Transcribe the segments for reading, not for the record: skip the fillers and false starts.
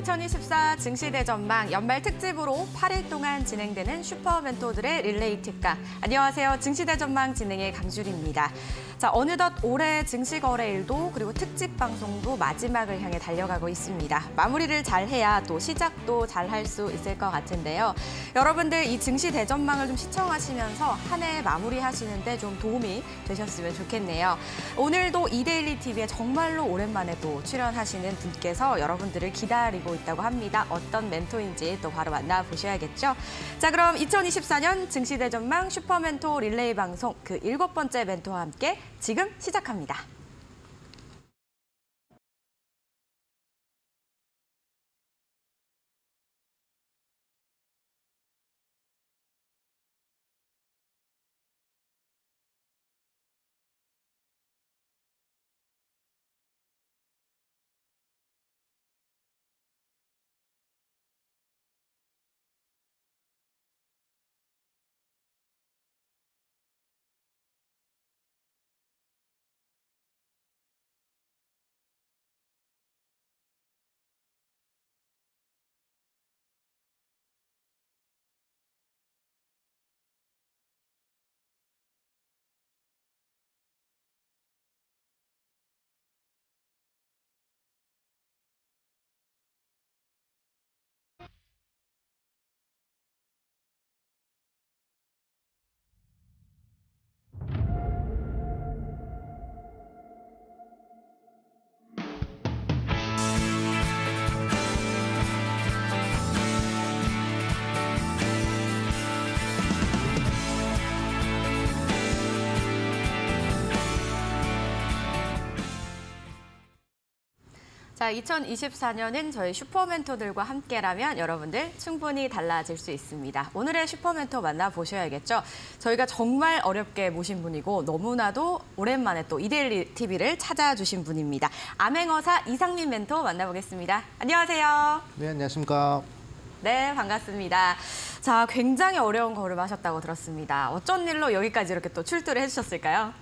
2024 증시대 전망 연말 특집으로 8일 동안 진행되는 슈퍼멘토들의 릴레이 특강. 안녕하세요. 증시대 전망 진행의 강주리입니다. 자, 어느덧 올해 증시 거래일도 그리고 특집 방송도 마지막을 향해 달려가고 있습니다. 마무리를 잘해야 또 시작도 잘 할 수 있을 것 같은데요. 여러분들 이 증시 대전망을 좀 시청하시면서 한 해 마무리하시는데 좀 도움이 되셨으면 좋겠네요. 오늘도 이데일리 TV에 정말로 오랜만에 또 출연하시는 분께서 여러분들을 기다리고 있다고 합니다. 어떤 멘토인지 또 바로 만나보셔야겠죠. 자, 그럼 2024년 증시 대전망 슈퍼멘토 릴레이 방송 그 7번째 멘토와 함께 지금 시작합니다. 자, 2024년은 저희 슈퍼멘토들과 함께라면 여러분들 충분히 달라질 수 있습니다. 오늘의 슈퍼멘토 만나보셔야겠죠. 저희가 정말 어렵게 모신 분이고 너무나도 오랜만에 또 이데일리 TV를 찾아주신 분입니다. 암행어사 이상민 멘토 만나보겠습니다. 안녕하세요. 네, 안녕하십니까. 네, 반갑습니다. 자, 굉장히 어려운 걸음하셨다고 들었습니다. 어쩐 일로 여기까지 이렇게 또 출두를 해주셨을까요?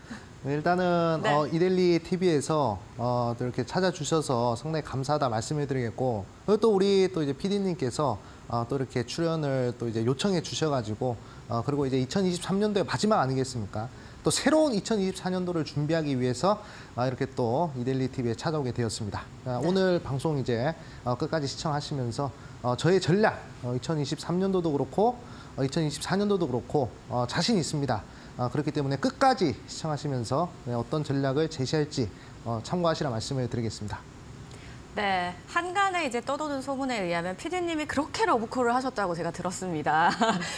네, 일단은 네. 이데일리 TV에서 또 이렇게 찾아주셔서 상당히 감사하다 말씀을 드리겠고, 또 우리 또 이제 PD님께서 또 이렇게 출연을 또 이제 요청해 주셔가지고, 그리고 이제 2023년도의 마지막 아니겠습니까? 또 새로운 2024년도를 준비하기 위해서 이렇게 또 이데일리 TV에 찾아오게 되었습니다. 오늘 방송 이제 끝까지 시청하시면서 저의 전략, 2023년도도 그렇고 2024년도도 그렇고 자신 있습니다. 그렇기 때문에 끝까지 시청하시면서 어떤 전략을 제시할지 참고하시라 말씀을 드리겠습니다. 네, 한간에 이제 떠도는 소문에 의하면 PD님이 그렇게 러브콜을 하셨다고 제가 들었습니다.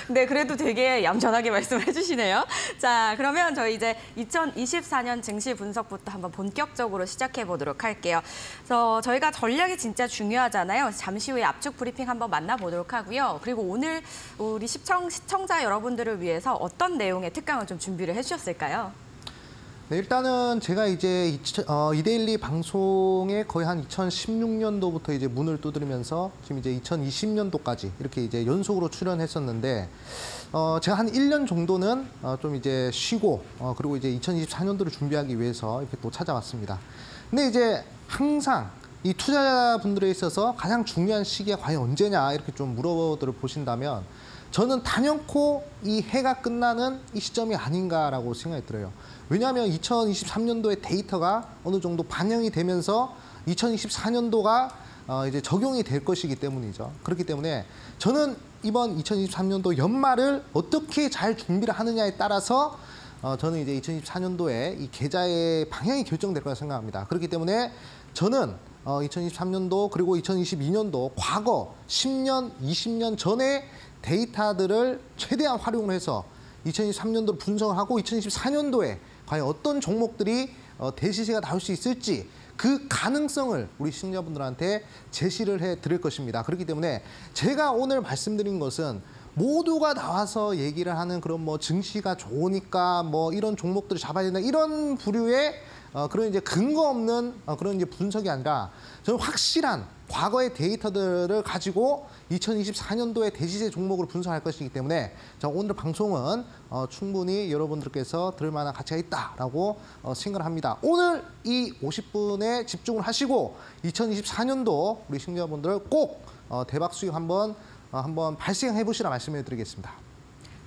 근데 그래도 되게 얌전하게 말씀을 해주시네요. 자, 그러면 저희 이제 2024년 증시 분석부터 한번 본격적으로 시작해 보도록 할게요. 그래서 저희가 전략이 진짜 중요하잖아요. 잠시 후에 압축 브리핑 한번 만나보도록 하고요. 그리고 오늘 우리 시청자 여러분들을 위해서 어떤 내용의 특강을 좀 준비를 해주셨을까요? 네, 일단은 제가 이제 이데일리 방송에 거의 한 2016년도부터 이제 문을 두드리면서 지금 이제 2020년도까지 이렇게 이제 연속으로 출연했었는데, 제가 한 1년 정도는 좀 이제 쉬고, 그리고 이제 2024년도를 준비하기 위해서 이렇게 또 찾아왔습니다. 근데 이제 항상 이 투자자분들에 있어서 가장 중요한 시기가 과연 언제냐 이렇게 좀 물어보도록 보신다면, 저는 단연코 이 해가 끝나는 이 시점이 아닌가라고 생각이 들어요. 왜냐하면 2023년도의 데이터가 어느 정도 반영이 되면서 2024년도가 이제 적용이 될 것이기 때문이죠. 그렇기 때문에 저는 이번 2023년도 연말을 어떻게 잘 준비를 하느냐에 따라서 저는 이제 2024년도에 이 계좌의 방향이 결정될 거라 생각합니다. 그렇기 때문에 저는 2023년도 그리고 2022년도 과거 10년, 20년 전에 데이터들을 최대한 활용을 해서 2023년도를 분석을 하고 2024년도에 과연 어떤 종목들이 대시세가 나올 수 있을지 그 가능성을 우리 시청자분들한테 제시를 해 드릴 것입니다. 그렇기 때문에 제가 오늘 말씀드린 것은 모두가 나와서 얘기를 하는 그런 뭐 증시가 좋으니까 뭐 이런 종목들을 잡아야 된다 이런 부류의 그런 이제 근거 없는 그런 이제 분석이 아니라 저는 확실한 과거의 데이터들을 가지고 2024년도의 대시세 종목을 분석할 것이기 때문에 오늘 방송은 충분히 여러분들께서 들을 만한 가치가 있다라고 생각을 합니다. 오늘 이 50분에 집중을 하시고 2024년도 우리 시청자분들 꼭 대박 수익 한번 발생해 보시라 말씀을 드리겠습니다.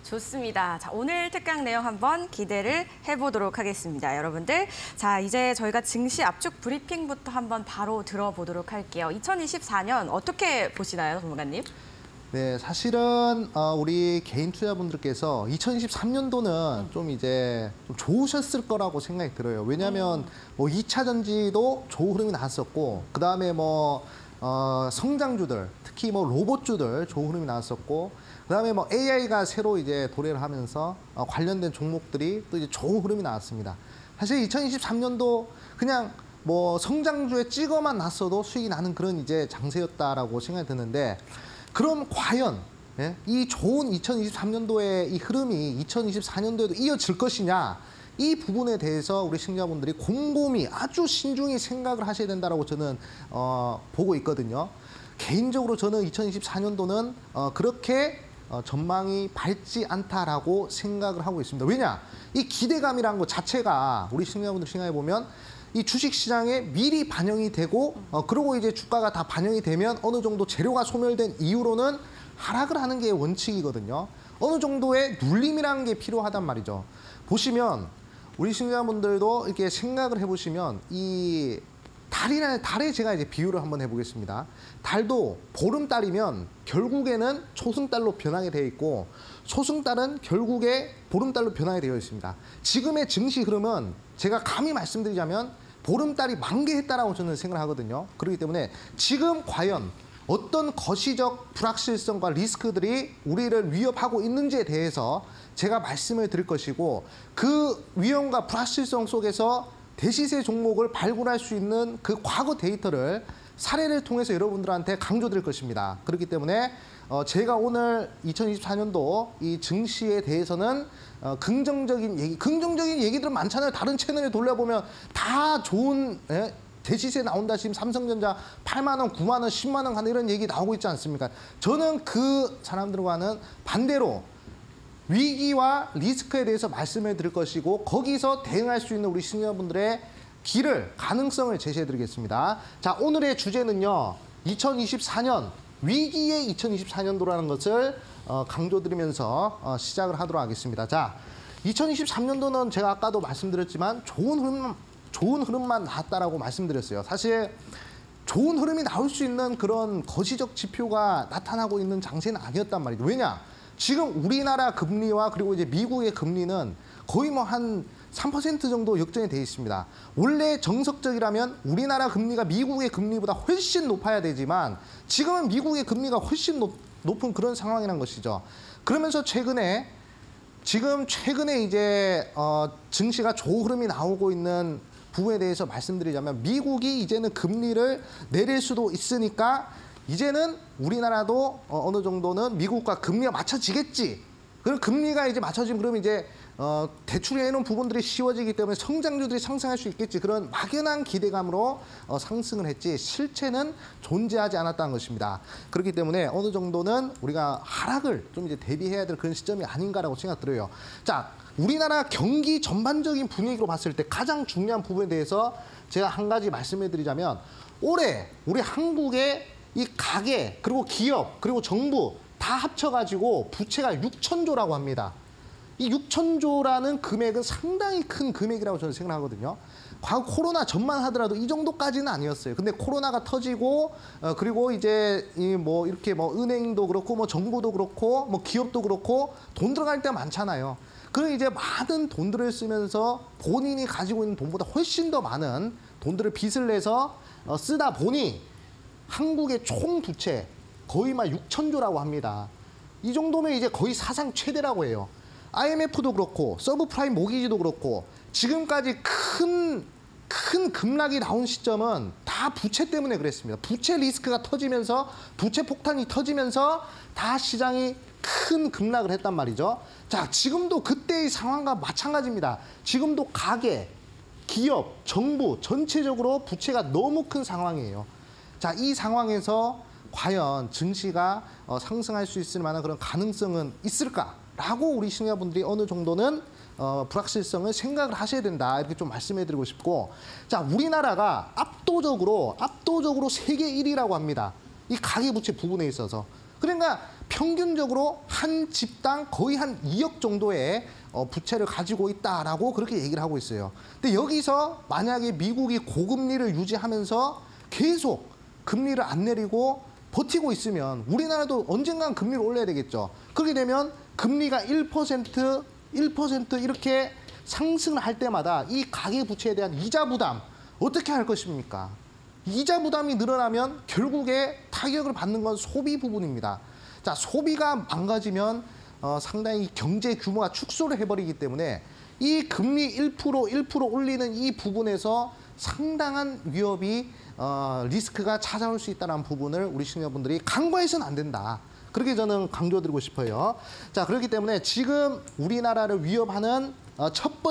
좋습니다. 자, 오늘 특강 내용 한번 기대를 해보도록 하겠습니다. 여러분들, 자, 이제 저희가 증시 압축 브리핑부터 한번 바로 들어보도록 할게요. 2024년 어떻게 보시나요, 전문가님? 네, 사실은 우리 개인 투자분들께서 2023년도는 좀 이제 좀 좋으셨을 거라고 생각이 들어요. 왜냐하면 뭐 2차 전지도 좋은 흐름이 나왔었고, 그 다음에 뭐 성장주들, 특히 뭐 로봇주들 좋은 흐름이 나왔었고, 그다음에 뭐 AI가 새로 이제 도래를 하면서 관련된 종목들이 또 이제 좋은 흐름이 나왔습니다. 사실 2023년도 그냥 뭐 성장주에 찍어만 놨어도 수익이 나는 그런 이제 장세였다라고 생각이 드는데, 그럼 과연 이 좋은 2023년도의 이 흐름이 2024년도에도 이어질 것이냐? 이 부분에 대해서 우리 시청자분들이 곰곰이 아주 신중히 생각을 하셔야 된다라고 저는 보고 있거든요. 개인적으로 저는 2024년도는 그렇게 전망이 밝지 않다라고 생각을 하고 있습니다. 왜냐? 이 기대감이라는 것 자체가 우리 시청자분들 생각해 보면 이 주식시장에 미리 반영이 되고 그러고 이제 주가가 다 반영이 되면 어느 정도 재료가 소멸된 이후로는 하락을 하는 게 원칙이거든요. 어느 정도의 눌림이라는 게 필요하단 말이죠. 보시면 우리 시청자분들도 이렇게 생각을 해보시면 이 달에 제가 이제 비유를 한번 해보겠습니다. 달도 보름달이면 결국에는 초승달로 변하게 되어 있고, 초승달은 결국에 보름달로 변하게 되어 있습니다. 지금의 증시 흐름은 제가 감히 말씀드리자면 보름달이 만개했다라고 저는 생각을 하거든요. 그렇기 때문에 지금 과연 어떤 거시적 불확실성과 리스크들이 우리를 위협하고 있는지에 대해서 제가 말씀을 드릴 것이고, 그 위험과 불확실성 속에서 대시세 종목을 발굴할 수 있는 그 과거 데이터를 사례를 통해서 여러분들한테 강조드릴 것입니다. 그렇기 때문에 제가 오늘 2024년도 이 증시에 대해서는 긍정적인 얘기들은 많잖아요. 다른 채널에 돌려보면 다 좋은 대시세 나온다. 지금 삼성전자 8만 원, 9만 원, 10만 원 가는 이런 얘기 나오고 있지 않습니까? 저는 그 사람들과는 반대로 위기와 리스크에 대해서 말씀을 드릴 것이고, 거기서 대응할 수 있는 우리 시청자분들의 가능성을 제시해 드리겠습니다. 자, 오늘의 주제는요, 2024년, 위기의 2024년도라는 것을 강조드리면서 시작을 하도록 하겠습니다. 자, 2023년도는 제가 아까도 말씀드렸지만 좋은 흐름만 나왔다라고 말씀드렸어요. 사실 좋은 흐름이 나올 수 있는 그런 거시적 지표가 나타나고 있는 장세는 아니었단 말이죠. 왜냐? 지금 우리나라 금리와 그리고 이제 미국의 금리는 거의 뭐 한 3% 정도 역전이 돼 있습니다. 원래 정석적이라면 우리나라 금리가 미국의 금리보다 훨씬 높아야 되지만 지금은 미국의 금리가 훨씬 높은 그런 상황이란 것이죠. 그러면서 최근에 이제 증시가 좋은 흐름이 나오고 있는 부분에 대해서 말씀드리자면, 미국이 이제는 금리를 내릴 수도 있으니까 이제는 우리나라도 어느 정도는 미국과 금리가 맞춰지겠지. 그럼 금리가 이제 맞춰지면 그러면 이제 대출해놓은 부분들이 쉬워지기 때문에 성장주들이 상승할 수 있겠지. 그런 막연한 기대감으로 상승을 했지 실체는 존재하지 않았다는 것입니다. 그렇기 때문에 어느 정도는 우리가 하락을 좀 이제 대비해야 될 그런 시점이 아닌가라고 생각 들어요. 자, 우리나라 경기 전반적인 분위기로 봤을 때 가장 중요한 부분에 대해서 제가 한 가지 말씀해 드리자면, 올해 우리 한국의 이 가계, 그리고 기업, 그리고 정부 다 합쳐가지고 부채가 6천조라고 합니다. 이 6천조라는 금액은 상당히 큰 금액이라고 저는 생각하거든요. 과거 코로나 전만 하더라도 이 정도까지는 아니었어요. 근데 코로나가 터지고 그리고 이제 뭐 이렇게 뭐 은행도 그렇고 뭐 정부도 그렇고 뭐 기업도 그렇고 돈 들어갈 때가 많잖아요. 그럼 이제 많은 돈들을 쓰면서 본인이 가지고 있는 돈보다 훨씬 더 많은 돈들을 빚을 내서 쓰다 보니 한국의 총 부채 거의 막 6천조라고 합니다. 이 정도면 이제 거의 사상 최대라고 해요. IMF도 그렇고 서브프라임 모기지도 그렇고 지금까지 큰 급락이 나온 시점은 다 부채 때문에 그랬습니다. 부채 리스크가 터지면서 부채 폭탄이 터지면서 다 시장이 큰 급락을 했단 말이죠. 자, 지금도 그때의 상황과 마찬가지입니다. 지금도 가계, 기업, 정부 전체적으로 부채가 너무 큰 상황이에요. 자, 이 상황에서 과연 증시가 상승할 수 있을 만한 그런 가능성은 있을까라고 우리 시청자분들이 어느 정도는 불확실성을 생각을 하셔야 된다, 이렇게 좀 말씀해드리고 싶고, 자, 우리나라가 압도적으로 세계 1위라고 합니다. 이 가계부채 부분에 있어서. 그러니까 평균적으로 한 집당 거의 한 2억 정도의 부채를 가지고 있다라고 그렇게 얘기를 하고 있어요. 근데 여기서 만약에 미국이 고금리를 유지하면서 계속 금리를 안 내리고 버티고 있으면 우리나라도 언젠간 금리를 올려야 되겠죠. 그렇게 되면 금리가 1% 이렇게 상승을 할 때마다 이 가계부채에 대한 이자 부담 어떻게 할 것입니까? 이자 부담이 늘어나면 결국에 타격을 받는 건 소비 부분입니다. 자, 소비가 망가지면 상당히 경제 규모가 축소를 해버리기 때문에 이 금리 1% 올리는 이 부분에서 상당한 위협이 리스크가 찾아올 수 있다는 부분을 우리 시청자분들이 간과해서는 안 된다. 그렇게 저는 강조드리고 싶어요. 자, 그렇기 때문에 지금 우리나라를 위협하는 첫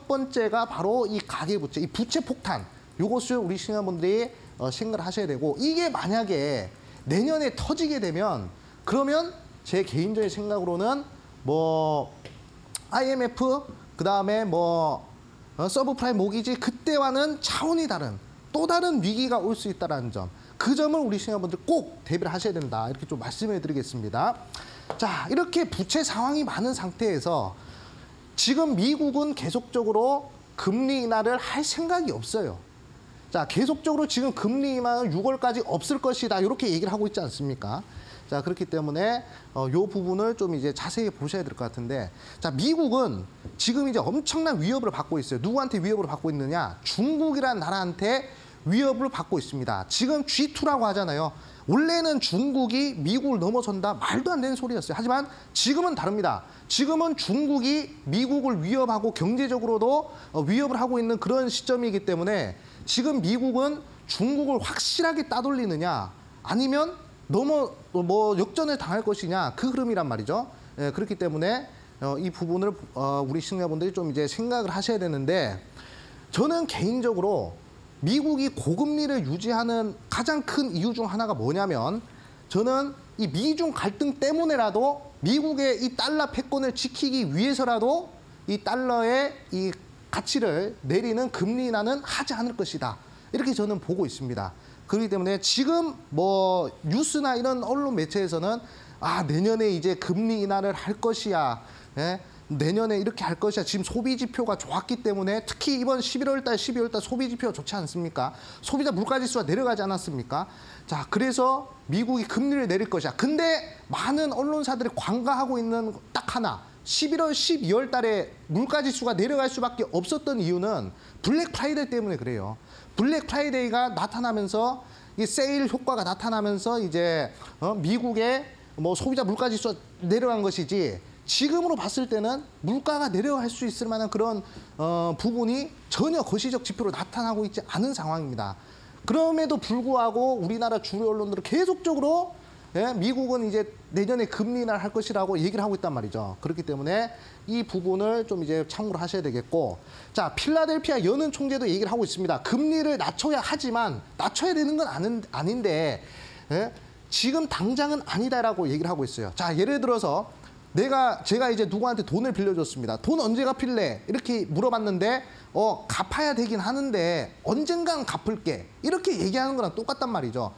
번째가 바로 이 가계부채, 이 부채 폭탄. 이것을 우리 시청자분들이 생각을 하셔야 되고, 이게 만약에 내년에 터지게 되면 그러면 제 개인적인 생각으로는 뭐 IMF 그다음에 뭐 서브프라임 모기지 그때와는 차원이 다른 또 다른 위기가 올 수 있다는 점, 그 점을 우리 시청자분들 꼭 대비를 하셔야 된다, 이렇게 좀 말씀해 드리겠습니다. 자, 이렇게 부채 상황이 많은 상태에서 지금 미국은 계속적으로 금리 인하를 할 생각이 없어요. 자, 계속적으로 지금 금리 인하는 6월까지 없을 것이다, 이렇게 얘기를 하고 있지 않습니까? 자, 그렇기 때문에 이 부분을 좀 이제 자세히 보셔야 될 것 같은데, 자, 미국은 지금 이제 엄청난 위협을 받고 있어요. 누구한테 위협을 받고 있느냐? 중국이라는 나라한테 위협을 받고 있습니다. 지금 G2라고 하잖아요. 원래는 중국이 미국을 넘어선다, 말도 안 되는 소리였어요. 하지만 지금은 다릅니다. 지금은 중국이 미국을 위협하고 경제적으로도 위협을 하고 있는 그런 시점이기 때문에 지금 미국은 중국을 확실하게 따돌리느냐 아니면 너무 역전을 당할 것이냐, 그 흐름이란 말이죠. 예, 그렇기 때문에 이 부분을 우리 시청자분들이 좀 이제 생각을 하셔야 되는데, 저는 개인적으로 미국이 고금리를 유지하는 가장 큰 이유 중 하나가 뭐냐면, 저는 이 미중 갈등 때문에라도 미국의 이 달러 패권을 지키기 위해서라도 이 달러의 이 가치를 내리는 금리 인하는 하지 않을 것이다, 이렇게 저는 보고 있습니다. 그렇기 때문에 지금 뭐 뉴스나 이런 언론 매체에서는 내년에 이제 금리 인하를 할 것이야, 예? 내년에 이렇게 할 것이야. 지금 소비 지표가 좋았기 때문에, 특히 이번 11월 달, 12월 달 소비 지표가 좋지 않습니까? 소비자 물가 지수가 내려가지 않았습니까? 자, 그래서 미국이 금리를 내릴 것이야. 근데 많은 언론사들이 관가하고 있는 딱 하나, 11월, 12월 달에 물가 지수가 내려갈 수밖에 없었던 이유는 블랙 프라이데이 때문에 그래요. 블랙 프라이데이가 나타나면서 이 세일 효과가 나타나면서 이제 미국의 뭐 소비자 물가 지수가 내려간 것이지, 지금으로 봤을 때는 물가가 내려갈 수 있을 만한 그런 부분이 전혀 거시적 지표로 나타나고 있지 않은 상황입니다. 그럼에도 불구하고 우리나라 주류 언론들은 계속적으로 미국은 이제 내년에 금리 인하를 할 것이라고 얘기를 하고 있단 말이죠. 그렇기 때문에 이 부분을 좀 이제 참고를 하셔야 되겠고, 자, 필라델피아 연은 총재도 얘기를 하고 있습니다. 금리를 낮춰야 하지만 낮춰야 되는 건 아닌데 지금 당장은 아니다라고 얘기를 하고 있어요. 자, 예를 들어서 제가 이제 누구한테 돈을 빌려줬습니다. 돈 언제 갚을래? 이렇게 물어봤는데 갚아야 되긴 하는데 언젠간 갚을게, 이렇게 얘기하는 거랑 똑같단 말이죠.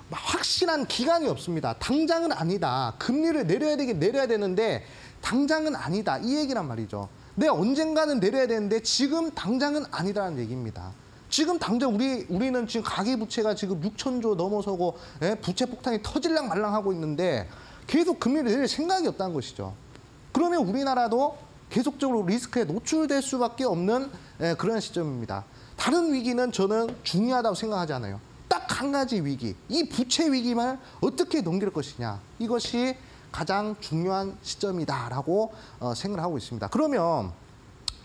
확실한 기간이 없습니다. 당장은 아니다. 금리를 내려야 되는데 당장은 아니다, 이 얘기란 말이죠. 언젠가는 내려야 되는데 지금 당장은 아니다라는 얘기입니다. 지금 당장 우리는 지금 가계부채가 지금 6천조 넘어서고 부채 폭탄이 터질랑 말랑 하고 있는데 계속 금리를 내릴 생각이 없다는 것이죠. 그러면 우리나라도 계속적으로 리스크에 노출될 수밖에 없는 그런 시점입니다. 다른 위기는 저는 중요하다고 생각하지 않아요. 딱 한 가지 위기, 이 부채 위기만 어떻게 넘길 것이냐, 이것이 가장 중요한 시점이다라고 생각을 하고 있습니다. 그러면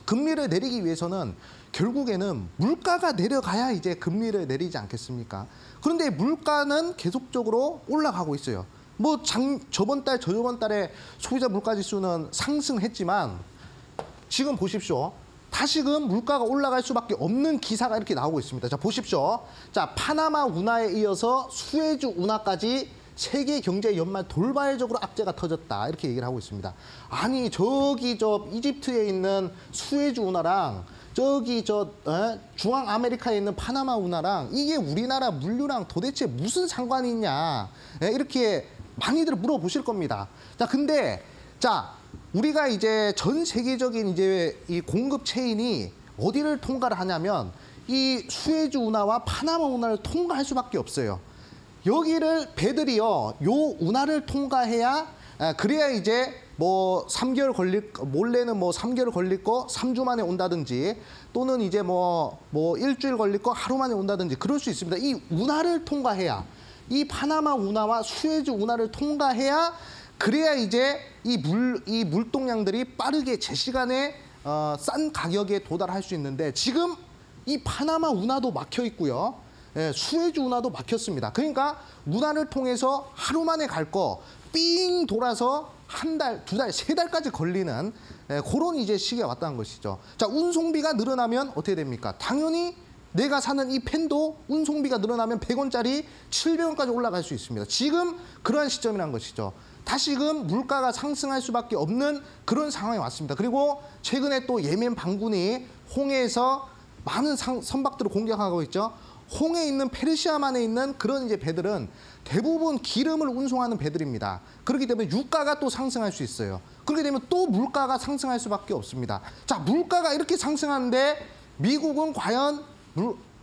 금리를 내리기 위해서는 결국에는 물가가 내려가야 이제 금리를 내리지 않겠습니까? 그런데 물가는 계속적으로 올라가고 있어요. 뭐 저번 달에 소비자 물가 지수는 상승했지만 지금 보십시오. 다시금 물가가 올라갈 수밖에 없는 기사가 이렇게 나오고 있습니다. 자, 보십시오. 자, 파나마 운하에 이어서 수에즈 운하까지 세계 경제 연말 돌발적으로 악재가 터졌다. 이렇게 얘기를 하고 있습니다. 아니, 저기 이집트에 있는 수에즈 운하랑 저기 중앙 아메리카에 있는 파나마 운하랑 이게 우리나라 물류랑 도대체 무슨 상관이 있냐. 이렇게 많이들 물어보실 겁니다. 자, 근데 우리가 이제 전 세계적인 이제 이 공급 체인이 어디를 통과를 하냐면 이 수에즈 운하와 파나마 운하를 통과할 수밖에 없어요. 여기를 배들이요, 요 운하를 통과해야 그래야 이제 뭐 3개월 걸릴, 몰래는 뭐 3개월 걸릴 거 3주 만에 온다든지 또는 이제 뭐 일주일 걸릴 거 하루 만에 온다든지 그럴 수 있습니다. 이 운하를 통과해야, 이 파나마 운하와 수에즈 운하를 통과해야 그래야 이제 이 물동량들이 빠르게 제 시간에 싼 가격에 도달할 수 있는데 지금 이 파나마 운하도 막혀 있고요. 수에즈 운하도 막혔습니다. 그러니까 운하를 통해서 하루 만에 갈 거 삥 돌아서 한 달, 두 달, 세 달까지 걸리는 그런 이제 시기가 왔다는 것이죠. 자, 운송비가 늘어나면 어떻게 됩니까? 당연히 내가 사는 이 펜도 운송비가 늘어나면 100원짜리 700원까지 올라갈 수 있습니다. 지금 그러한 시점이라는 것이죠. 다시금 물가가 상승할 수밖에 없는 그런 상황이 왔습니다. 그리고 최근에 또 예멘 반군이 홍해에서 많은 선박들을 공격하고 있죠. 홍해에 있는 페르시아만에 있는 그런 이제 배들은 대부분 기름을 운송하는 배들입니다. 그렇기 때문에 유가가 또 상승할 수 있어요. 그렇게 되면 또 물가가 상승할 수밖에 없습니다. 자, 물가가 이렇게 상승하는데 미국은 과연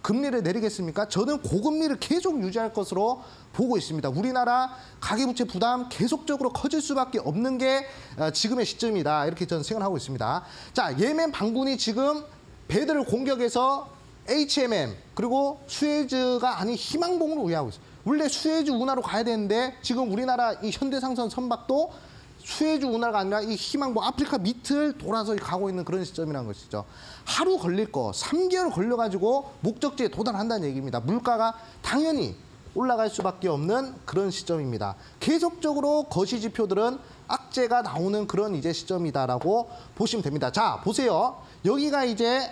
금리를 내리겠습니까? 저는 고금리를 계속 유지할 것으로 보고 있습니다. 우리나라 가계부채 부담 계속적으로 커질 수밖에 없는 게 지금의 시점이다. 이렇게 저는 생각하고 있습니다. 자, 예멘 반군이 지금 배들을 공격해서 HMM 그리고 수에즈가 아닌 희망봉을 우회하고 있어요. 원래 수에즈 운하로 가야 되는데 지금 우리나라 이 현대상선 선박도 수에즈 운하가 아니라 이 희망봉 아프리카 밑을 돌아서 가고 있는 그런 시점이라는 것이죠. 하루 걸릴 거 3개월 걸려가지고 목적지에 도달한다는 얘기입니다. 물가가 당연히 올라갈 수밖에 없는 그런 시점입니다. 계속적으로 거시지표들은 악재가 나오는 그런 이제 시점이다라고 보시면 됩니다. 자, 보세요. 여기가 이제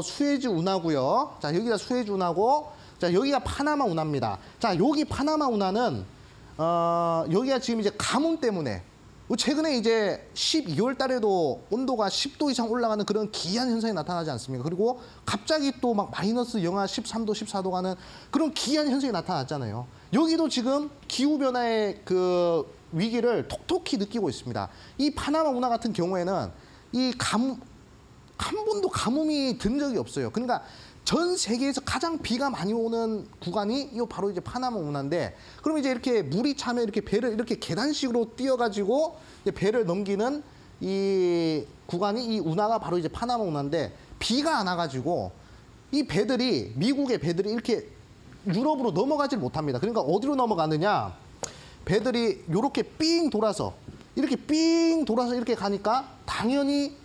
수에즈 운하고요. 자, 여기가 수에즈 운하고, 자, 여기가 파나마 운하입니다. 자, 여기 파나마 운하는 여기가 지금 이제 가뭄 때문에 최근에 이제 12월 달에도 온도가 10도 이상 올라가는 그런 기이한 현상이 나타나지 않습니까? 그리고 갑자기 또 막 마이너스 영하 13도, 14도 가는 그런 기이한 현상이 나타났잖아요. 여기도 지금 기후변화의 그 위기를 톡톡히 느끼고 있습니다. 이 파나마 운하 같은 경우에는 한 번도 가뭄이 든 적이 없어요. 그러니까 전 세계에서 가장 비가 많이 오는 구간이 이 바로 이제 파나마 운하인데, 그럼 이제 이렇게 물이 차면 이렇게 배를 이렇게 계단식으로 띄어가지고 배를 넘기는 이 구간이 이 운하가 바로 이제 파나마 운하인데, 비가 안 와가지고 이 배들이 미국의 배들이 이렇게 유럽으로 넘어가질 못합니다. 그러니까 어디로 넘어가느냐? 배들이 이렇게 삥 돌아서 이렇게 가니까 당연히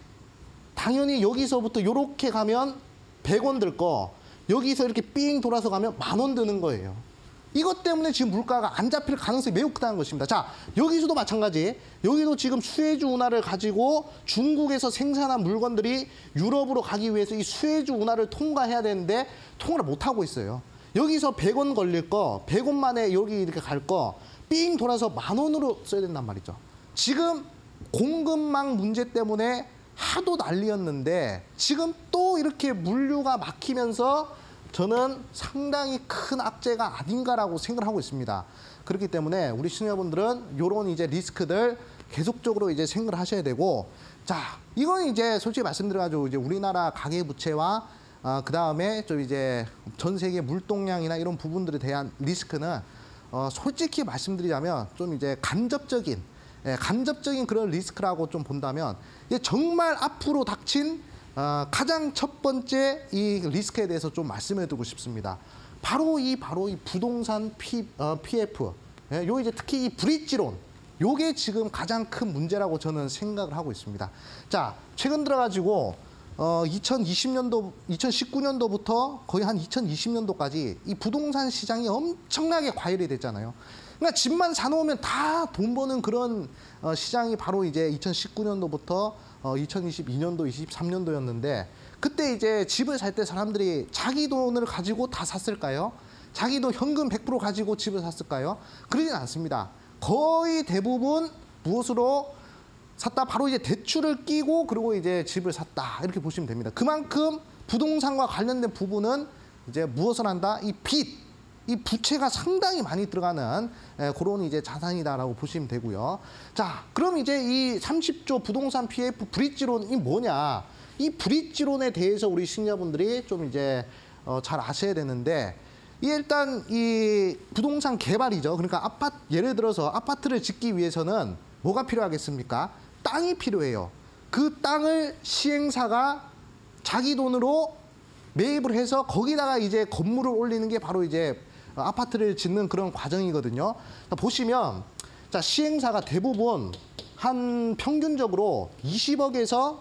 여기서부터 이렇게 가면 100원 들 거 여기서 이렇게 삥 돌아서 가면 10,000원 드는 거예요. 이것 때문에 지금 물가가 안 잡힐 가능성이 매우 크다는 것입니다. 자, 여기서도 마찬가지. 여기도 지금 수에즈 운하를 가지고 중국에서 생산한 물건들이 유럽으로 가기 위해서 이 수에즈 운하를 통과해야 되는데 통과를 못 하고 있어요. 여기서 100원 걸릴 거 100원 만에 여기 이렇게 갈 거 삥 돌아서 10,000원으로 써야 된단 말이죠. 지금 공급망 문제 때문에 하도 난리였는데 지금 또 이렇게 물류가 막히면서 저는 상당히 큰 악재가 아닌가라고 생각을 하고 있습니다. 그렇기 때문에 우리 시청자분들은 이런 이제 리스크들 계속적으로 이제 생각을 하셔야 되고, 자, 이건 이제 솔직히 말씀드려가지고 이제 우리나라 가계부채와 그 다음에 좀 이제 전 세계 물동량이나 이런 부분들에 대한 리스크는 솔직히 말씀드리자면 좀 이제 간접적인 그런 리스크라고 좀 본다면 정말 앞으로 닥친 가장 첫 번째 이 리스크에 대해서 좀 말씀해 드리고 싶습니다. 바로 이 부동산 PF, 요 이제 특히 이 브릿지론, 요게 지금 가장 큰 문제라고 저는 생각을 하고 있습니다. 자, 최근 들어가지고 2019년도부터 거의 한 2020년도까지 이 부동산 시장이 엄청나게 과열이 됐잖아요. 그러니까 집만 사놓으면 다 돈 버는 그런 시장이 바로 이제 2019년도부터 2022년도, 23년도였는데 그때 이제 집을 살 때 사람들이 자기 돈을 가지고 다 샀을까요? 자기 돈 현금 100% 가지고 집을 샀을까요? 그러진 않습니다. 거의 대부분 무엇으로 샀다? 바로 이제 대출을 끼고 그리고 이제 집을 샀다. 이렇게 보시면 됩니다. 그만큼 부동산과 관련된 부분은 이제 무엇을 한다? 이 빚, 이 부채가 상당히 많이 들어가는 그런 이제 자산이다라고 보시면 되고요. 자, 그럼 이제 이 30조 부동산 PF 브릿지론이 뭐냐? 이 브릿지론에 대해서 우리 시청자분들이 좀 이제 잘 아셔야 되는데 일단 이 부동산 개발이죠. 그러니까 예를 들어서 아파트를 짓기 위해서는 뭐가 필요하겠습니까? 땅이 필요해요. 그 땅을 시행사가 자기 돈으로 매입을 해서 거기다가 이제 건물을 올리는 게 바로 이제 아파트를 짓는 그런 과정이거든요. 보시면 자, 시행사가 대부분 한 평균적으로 20억에서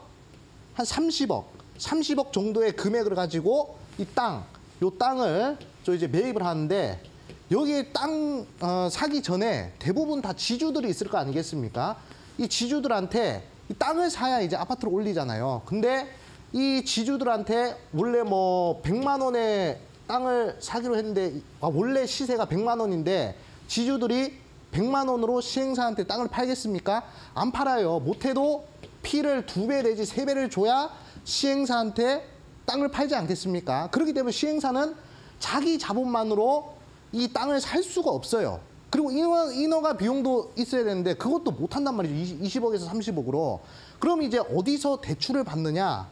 한 30억 정도의 금액을 가지고 이 땅을 저 이제 매입을 하는데 여기 땅 사기 전에 대부분 다 지주들이 있을 거 아니겠습니까? 이 지주들한테 이 땅을 사야 이제 아파트를 올리잖아요. 근데 이 지주들한테 원래 뭐 100만 원에 땅을 사기로 했는데 원래 시세가 100만 원인데 지주들이 100만 원으로 시행사한테 땅을 팔겠습니까? 안 팔아요. 못해도 피를 2배 내지 3배를 줘야 시행사한테 땅을 팔지 않겠습니까? 그렇기 때문에 시행사는 자기 자본만으로 이 땅을 살 수가 없어요. 그리고 인허가 비용도 있어야 되는데 그것도 못한단 말이죠. 20억에서 30억으로. 그럼 이제 어디서 대출을 받느냐?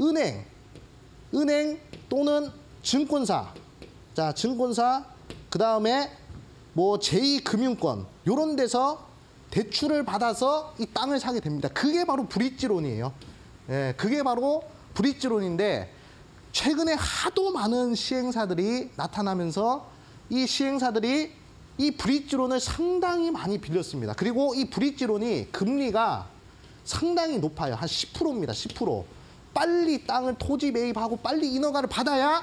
은행 또는 증권사. 자, 증권사, 그 다음에 뭐 제2금융권 이런 데서 대출을 받아서 이 땅을 사게 됩니다. 그게 바로 브릿지론이에요. 예, 그게 바로 브릿지론인데 최근에 하도 많은 시행사들이 나타나면서 이 시행사들이 이 브릿지론을 상당히 많이 빌렸습니다. 그리고 이 브릿지론이 금리가 상당히 높아요. 한 10%입니다. 10%. 빨리 땅을 토지 매입하고 빨리 인허가를 받아야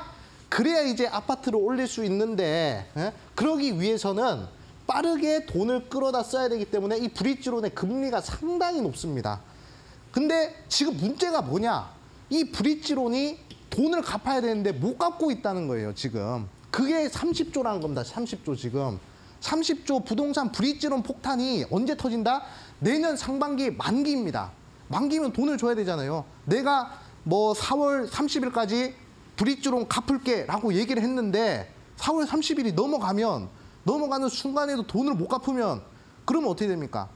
그래야 이제 아파트를 올릴 수 있는데 그러기 위해서는 빠르게 돈을 끌어다 써야 되기 때문에 이 브릿지론의 금리가 상당히 높습니다. 근데 지금 문제가 뭐냐? 이 브릿지론이 돈을 갚아야 되는데 못 갚고 있다는 거예요, 지금. 그게 30조라는 겁니다, 30조 지금. 30조 부동산 브릿지론 폭탄이 언제 터진다? 내년 상반기 만기입니다. 만기면 돈을 줘야 되잖아요. 내가 뭐 4월 30일까지 브릿지론 갚을게 라고 얘기를 했는데 4월 30일이 넘어가는 순간에도 돈을 못 갚으면 그러면 어떻게 됩니까?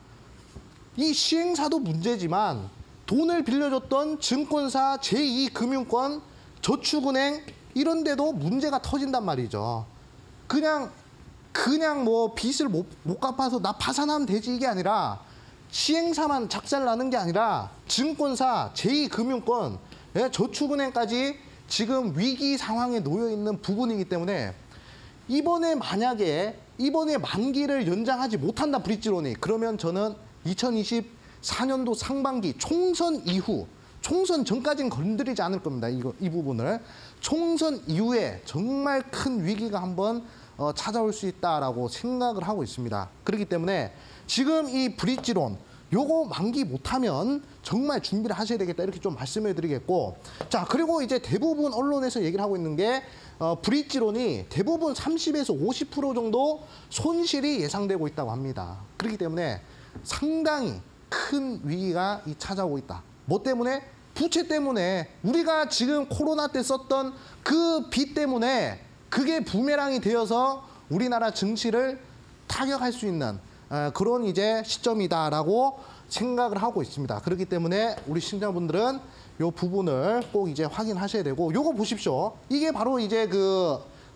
이 시행사도 문제지만 돈을 빌려줬던 증권사, 제2금융권, 저축은행 이런 데도 문제가 터진단 말이죠. 그냥 뭐 빚을 못 갚아서 나 파산하면 되지 이게 아니라 시행사만 작살나는 게 아니라 증권사, 제2금융권, 저축은행까지 지금 위기 상황에 놓여 있는 부분이기 때문에 이번에 만기를 연장하지 못한다 브릿지론이 그러면 저는 2024년도 상반기 총선 이후 총선 전까지는 건드리지 않을 겁니다. 이 부분을 총선 이후에 정말 큰 위기가 한번 찾아올 수 있다라고 생각을 하고 있습니다. 그렇기 때문에 지금 이 브릿지론 요거 만기 못하면 정말 준비를 하셔야 되겠다 이렇게 좀 말씀을 드리겠고 자 그리고 이제 대부분 언론에서 얘기를 하고 있는 게 브릿지론이 대부분 30에서 50% 정도 손실이 예상되고 있다고 합니다. 그렇기 때문에 상당히 큰 위기가 찾아오고 있다. 뭐 때문에? 부채 때문에 우리가 지금 코로나 때 썼던 그 빚 때문에 그게 부메랑이 되어서 우리나라 증시를 타격할 수 있는 그런 이제 시점이다라고 생각을 하고 있습니다. 그렇기 때문에 우리 시청자분들은 이 부분을 꼭 이제 확인하셔야 되고 요거 보십시오. 이게 바로 이제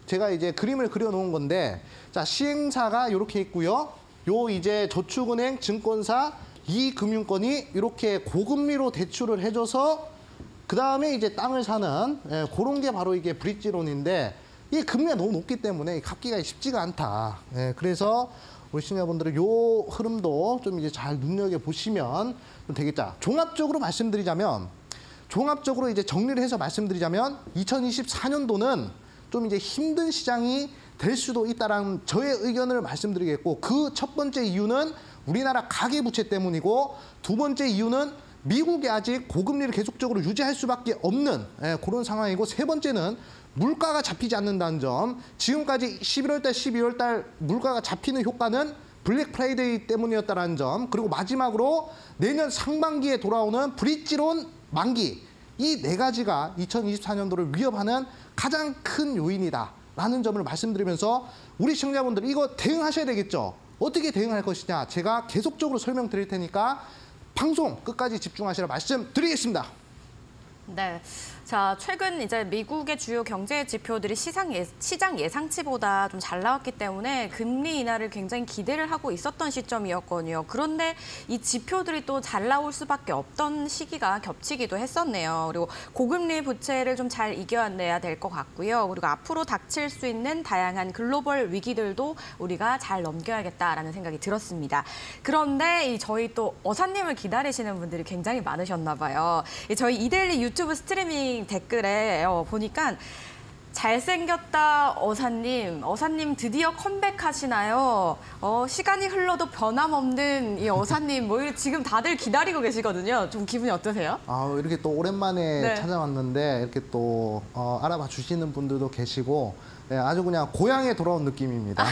제가 이제 그림을 그려놓은 건데 자 시행사가 이렇게 있고요. 요 이제 저축은행, 증권사, 이 금융권이 이렇게 고금리로 대출을 해줘서 그 다음에 이제 땅을 사는 그런 게 바로 이게 브릿지론인데 이 금리가 너무 높기 때문에 갚기가 쉽지가 않다. 그래서 우리 시청자분들은 요 흐름도 좀 이제 잘 눈여겨 보시면 되겠다. 종합적으로 이제 정리를 해서 말씀드리자면 2024년도는 좀 이제 힘든 시장이 될 수도 있다라는 저의 의견을 말씀드리겠고 그 첫 번째 이유는 우리나라 가계부채 때문이고 두 번째 이유는 미국이 아직 고금리를 계속적으로 유지할 수밖에 없는 그런 상황이고, 세 번째는 물가가 잡히지 않는다는 점. 지금까지 11월 달, 12월 달 물가가 잡히는 효과는 블랙 프라이데이 때문이었다는 점. 그리고 마지막으로 내년 상반기에 돌아오는 브릿지론 만기. 이 네 가지가 2024년도를 위협하는 가장 큰 요인이다라는 점을 말씀드리면서, 우리 시청자분들 이거 대응하셔야 되겠죠. 어떻게 대응할 것이냐, 제가 계속적으로 설명드릴 테니까 방송 끝까지 집중하시라 말씀드리겠습니다. 네. 자, 최근 이제 미국의 주요 경제 지표들이 시장 예상치보다 좀 잘 나왔기 때문에 금리 인하를 굉장히 기대를 하고 있었던 시점이었거든요. 그런데 이 지표들이 또 잘 나올 수밖에 없던 시기가 겹치기도 했었네요. 그리고 고금리 부채를 좀 잘 이겨내야 될 것 같고요. 그리고 앞으로 닥칠 수 있는 다양한 글로벌 위기들도 우리가 잘 넘겨야겠다라는 생각이 들었습니다. 그런데 저희 또 어사님을 기다리시는 분들이 굉장히 많으셨나 봐요. 저희 이데일리 유튜브 스트리밍 댓글에 보니까 잘생겼다 어사님 드디어 컴백하시나요? 시간이 흘러도 변함없는 이 어사님 지금 다들 기다리고 계시거든요. 좀 기분이 어떠세요? 이렇게 또 오랜만에 네. 찾아왔는데 이렇게 또 알아봐 주시는 분들도 계시고, 아주 그냥 고향에 돌아온 느낌입니다.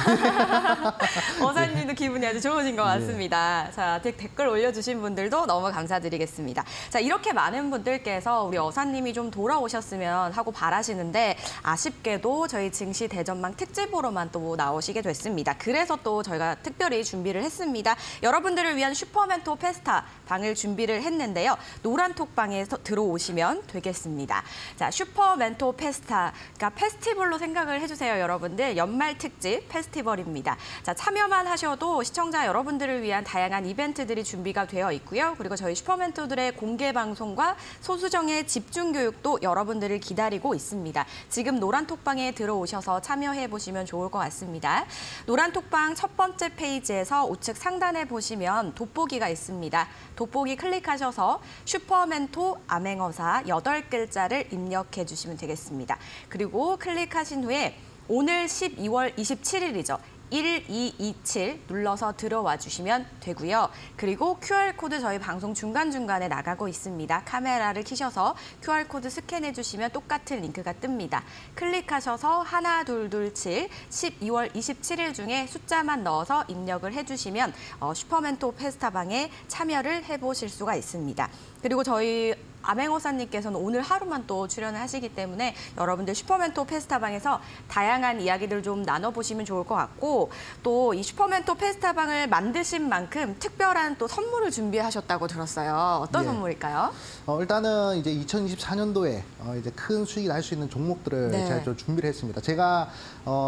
어사님도 기분이 아주 좋으신 것 같습니다. 자, 댓글 올려주신 분들도 너무 감사드리겠습니다. 자, 이렇게 많은 분들께서 우리 어사님이 좀 돌아오셨으면 하고 바라시는데, 아쉽게도 저희 증시 대전망 특집으로만 또 나오시게 됐습니다. 그래서 또 저희가 특별히 준비를 했습니다. 여러분들을 위한 슈퍼멘토 페스타 방을 준비를 했는데요. 노란 톡방에 들어오시면 되겠습니다. 자, 슈퍼멘토 페스타, 그러니까 페스티벌로 생각을 해주세요, 여러분들. 연말 특집 페스티벌입니다. 자, 참여만 하셔도 시청자 여러분들을 위한 다양한 이벤트들이 준비가 되어 있고요. 그리고 저희 슈퍼멘토들의 공개 방송과 소수정의 집중 교육도 여러분들을 기다리고 있습니다. 지금 노란 톡방에 들어오셔서 참여해 보시면 좋을 것 같습니다. 노란 톡방 첫 번째 페이지에서 우측 상단에 보시면 돋보기가 있습니다. 돋보기 클릭하셔서 슈퍼멘토 암행어사 8글자를 입력해 주시면 되겠습니다. 그리고 클릭하신 후에 오늘 12월 27일이죠. 1227 눌러서 들어와 주시면 되고요. 그리고 QR코드 저희 방송 중간중간에 나가고 있습니다. 카메라를 켜셔서 QR코드 스캔해 주시면 똑같은 링크가 뜹니다. 클릭하셔서 하나, 둘, 둘, 7, 12월 27일 중에 숫자만 넣어서 입력을 해주시면 슈퍼멘토 페스타방에 참여를 해보실 수가 있습니다. 그리고 저희 암행어사님께서는 오늘 하루만 또 출연을 하시기 때문에 여러분들 슈퍼멘토 페스타방에서 다양한 이야기들 좀 나눠보시면 좋을 것 같고, 또 이 슈퍼멘토 페스타방을 만드신 만큼 특별한 또 선물을 준비하셨다고 들었어요. 어떤 선물일까요? 일단은 이제 2024년도에 이제 큰 수익이 날 수 있는 종목들을 제가 좀 준비를 했습니다. 제가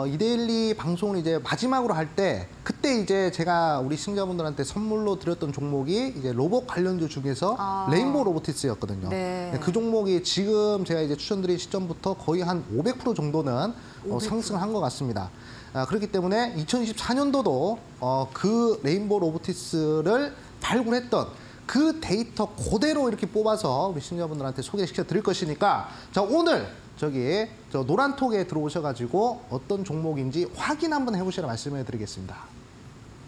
이데일리 방송을 이제 마지막으로 할 때, 그때 이제 제가 우리 시청자분들한테 선물로 드렸던 종목이 이제 로봇 관련주 중에서 레인보우 로보티스였거든요. 그 종목이 지금 제가 이제 추천드린 시점부터 거의 한 500% 정도는 상승한 것 같습니다. 그렇기 때문에 2024년도도 그 레인보우 로보티스를 발굴했던 그 데이터 그대로 이렇게 뽑아서 우리 시청자분들한테 소개시켜 드릴 것이니까, 자, 오늘 저기 저 노란톡에 들어오셔가지고 어떤 종목인지 확인 한번 해보시라 말씀을 드리겠습니다.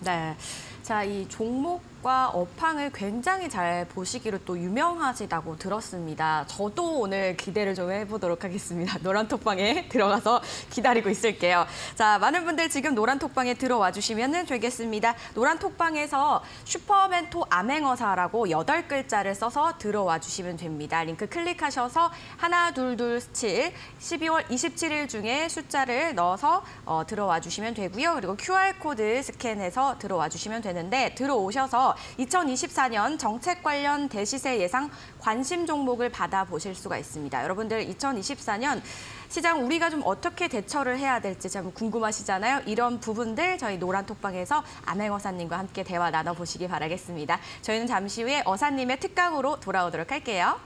네. 자, 이 종목과 업황을 굉장히 잘 보시기로 또 유명하시다고 들었습니다. 저도 오늘 기대를 좀 해보도록 하겠습니다. 노란 톡방에 들어가서 기다리고 있을게요. 자, 많은 분들 지금 노란 톡방에 들어와 주시면 되겠습니다. 노란 톡방에서 슈퍼멘토 암행어사라고 8글자를 써서 들어와 주시면 됩니다. 링크 클릭하셔서 하나, 둘, 둘, 7, 12월 27일 중에 숫자를 넣어서 들어와 주시면 되고요. 그리고 QR코드 스캔해서 들어와 주시면 되는데, 들어오셔서 2024년 정책 관련 대시세 예상 관심 종목을 받아보실 수가 있습니다. 여러분들 2024년 시장 우리가 좀 어떻게 대처를 해야 될지 참 궁금하시잖아요. 이런 부분들 저희 노란 톡방에서 암행어사님과 함께 대화 나눠보시기 바라겠습니다. 저희는 잠시 후에 어사님의 특강으로 돌아오도록 할게요.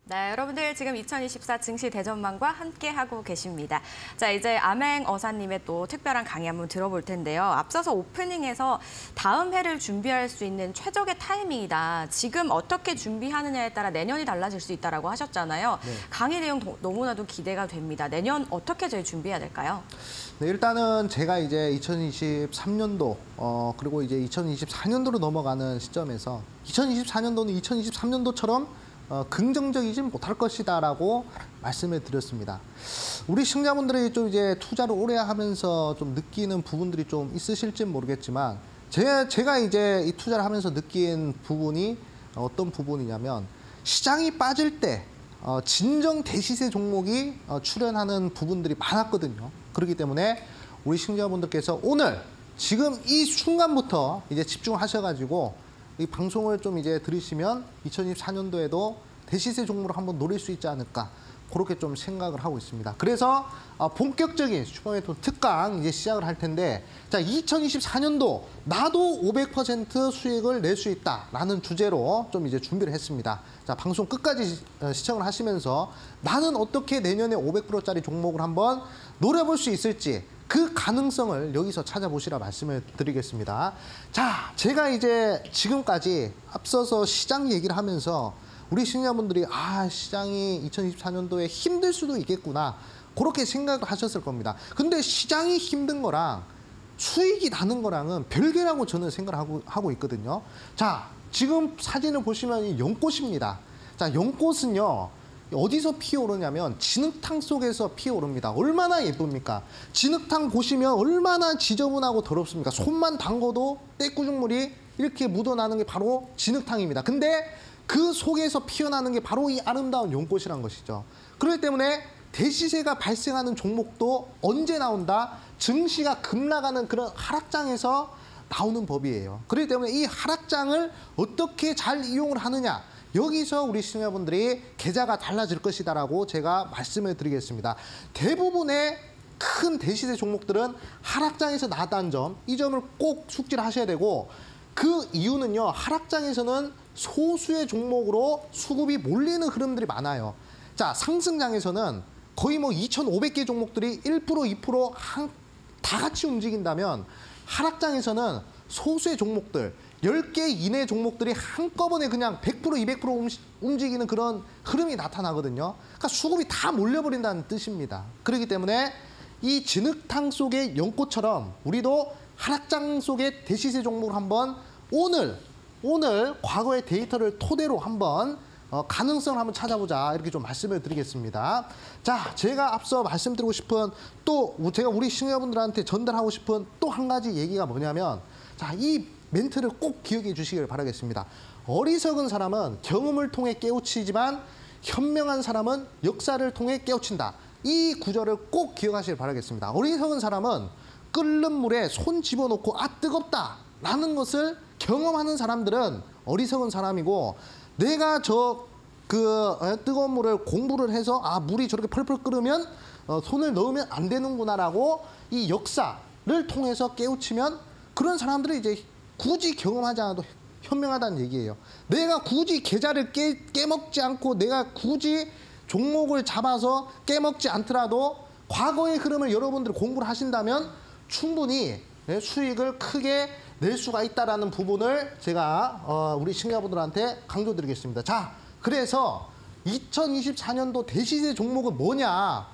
네, 여러분들 지금 2024 증시 대전망과 함께하고 계십니다. 자, 이제 암행어사님의 또 특별한 강의 한번 들어볼 텐데요. 앞서서 오프닝에서 다음 해를 준비할 수 있는 최적의 타이밍이다. 지금 어떻게 준비하느냐에 따라 내년이 달라질 수 있다라고 하셨잖아요. 네. 강의 내용 너무나도 기대가 됩니다. 내년 어떻게 저희 준비해야 될까요? 네, 일단은 제가 이제 2023년도 그리고 이제 2024년도로 넘어가는 시점에서 2024년도는 2023년도처럼 긍정적이지 못할 것이다라고 말씀을 드렸습니다. 우리 시청자분들이 좀 이제 투자를 오래 하면서 좀 느끼는 부분들이 좀 있으실지 모르겠지만 제가 이제 이 투자를 하면서 느낀 부분이 어떤 부분이냐면 시장이 빠질 때 진정 대시세 종목이 출현하는 부분들이 많았거든요. 그렇기 때문에 우리 시청자분들께서 오늘 지금 이 순간부터 이제 집중을 하셔가지고 이 방송을 좀 이제 들으시면 2024년도에도 대시세 종목을 한번 노릴 수 있지 않을까 그렇게 좀 생각을 하고 있습니다. 그래서 본격적인 슈퍼메토 특강 이제 시작을 할 텐데 자 2024년도 나도 500% 수익을 낼 수 있다라는 주제로 좀 이제 준비를 했습니다. 자 방송 끝까지 시청을 하시면서 나는 어떻게 내년에 500%짜리 종목을 한번 노려볼 수 있을지 그 가능성을 여기서 찾아보시라 말씀을 드리겠습니다. 자, 제가 이제 지금까지 앞서서 시장 얘기를 하면서 우리 시청자분들이 시장이 2024년도에 힘들 수도 있겠구나 그렇게 생각을 하셨을 겁니다. 근데 시장이 힘든 거랑 수익이 나는 거랑은 별개라고 저는 생각을 하고 있거든요. 자, 지금 사진을 보시면 이 연꽃입니다. 자, 연꽃은요. 어디서 피어오르냐면 진흙탕 속에서 피어오릅니다. 얼마나 예쁩니까? 진흙탕 보시면 얼마나 지저분하고 더럽습니까? 손만 담궈도 떼꾸죽물이 이렇게 묻어나는 게 바로 진흙탕입니다. 근데 그 속에서 피어나는 게 바로 이 아름다운 연꽃이란 것이죠. 그렇기 때문에 대시세가 발생하는 종목도 언제 나온다? 증시가 급락하는 그런 하락장에서 나오는 법이에요. 그렇기 때문에 이 하락장을 어떻게 잘 이용을 하느냐? 여기서 우리 시청자분들이 계좌가 달라질 것이다라고 제가 말씀을 드리겠습니다. 대부분의 큰 대시세 종목들은 하락장에서 나왔다는 점, 이 점을 꼭 숙지를 하셔야 되고 그 이유는요. 하락장에서는 소수의 종목으로 수급이 몰리는 흐름들이 많아요. 자, 상승장에서는 거의 뭐 2,500개 종목들이 1%, 2% 다 같이 움직인다면 하락장에서는 소수의 종목들 10개 이내 종목들이 한꺼번에 그냥 100%, 200% 움직이는 그런 흐름이 나타나거든요. 그러니까 수급이 다 몰려버린다는 뜻입니다. 그렇기 때문에 이 진흙탕 속의 연꽃처럼 우리도 하락장 속의 대시세 종목을 한번 오늘 과거의 데이터를 토대로 한번 가능성을 한번 찾아보자 이렇게 좀 말씀을 드리겠습니다. 자, 제가 앞서 말씀드리고 싶은 또 제가 우리 시청자분들한테 전달하고 싶은 또 한 가지 얘기가 뭐냐면 자, 이 멘트를 꼭 기억해 주시길 바라겠습니다. 어리석은 사람은 경험을 통해 깨우치지만 현명한 사람은 역사를 통해 깨우친다. 이 구절을 꼭 기억하시길 바라겠습니다. 어리석은 사람은 끓는 물에 손 집어넣고 뜨겁다 라는 것을 경험하는 사람들은 어리석은 사람이고 내가 뜨거운 물을 공부를 해서 물이 저렇게 펄펄 끓으면 손을 넣으면 안 되는구나라고 이 역사를 통해서 깨우치면 그런 사람들이 이제 굳이 경험하지 않아도 현명하다는 얘기예요. 내가 굳이 계좌를 깨먹지 않고 내가 굳이 종목을 잡아서 깨먹지 않더라도 과거의 흐름을 여러분들이 공부를 하신다면 충분히 수익을 크게 낼 수가 있다는 부분을 제가 우리 시청자분들한테 강조드리겠습니다. 자, 그래서 2024년도 대시세 종목은 뭐냐?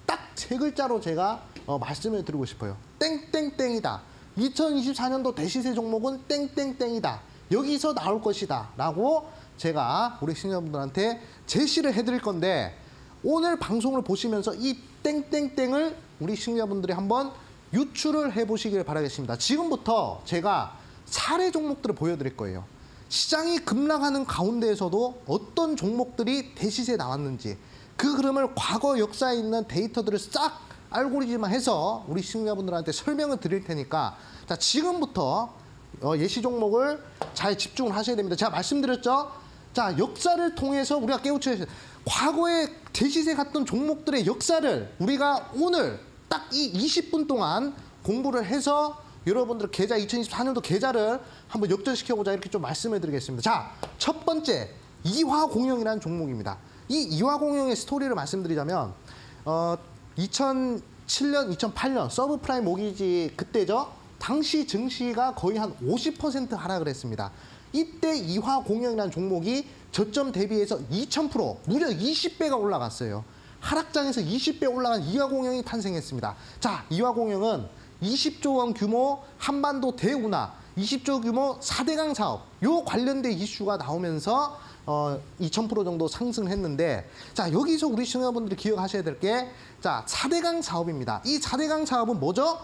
딱 세 글자로 제가 말씀을 드리고 싶어요. 땡땡땡이다. 2024년도 대시세 종목은 땡땡땡이다. 여기서 나올 것이다. 라고 제가 우리 시청자분들한테 제시를 해드릴 건데 오늘 방송을 보시면서 이 땡땡땡을 우리 시청자분들이 한번 유추를 해보시길 바라겠습니다. 지금부터 제가 사례 종목들을 보여드릴 거예요. 시장이 급락하는 가운데에서도 어떤 종목들이 대시세에 나왔는지 그 흐름을 과거 역사에 있는 데이터들을 싹 알고리즘화해서 우리 시청자분들한테 설명을 드릴 테니까 자 지금부터 예시 종목을 잘 집중을 하셔야 됩니다. 제가 말씀드렸죠? 자 역사를 통해서 우리가 깨우쳐야 돼요. 과거에 대시세 갔던 종목들의 역사를 우리가 오늘 딱 이 20분 동안 공부를 해서 여러분들 계좌 2024년도 계좌를 한번 역전시켜보자 이렇게 좀 말씀을 드리겠습니다. 자, 첫 번째 이화공영이라는 종목입니다. 이 이화공영의 스토리를 말씀드리자면 2007년, 2008년 서브프라임 모기지 그때죠. 당시 증시가 거의 한 50% 하락을 했습니다. 이때 이화공영이라는 종목이 저점 대비해서 2000% 무려 20배가 올라갔어요. 하락장에서 20배 올라간 이화공영이 탄생했습니다. 자, 이화공영은 20조 원 규모 한반도 대운하, 20조 규모 4대강 사업 요 관련된 이슈가 나오면서 2000% 정도 상승했는데, 자, 여기서 우리 시청자분들이 기억하셔야 될 게, 자, 4대강 사업입니다. 이 4대강 사업은 뭐죠?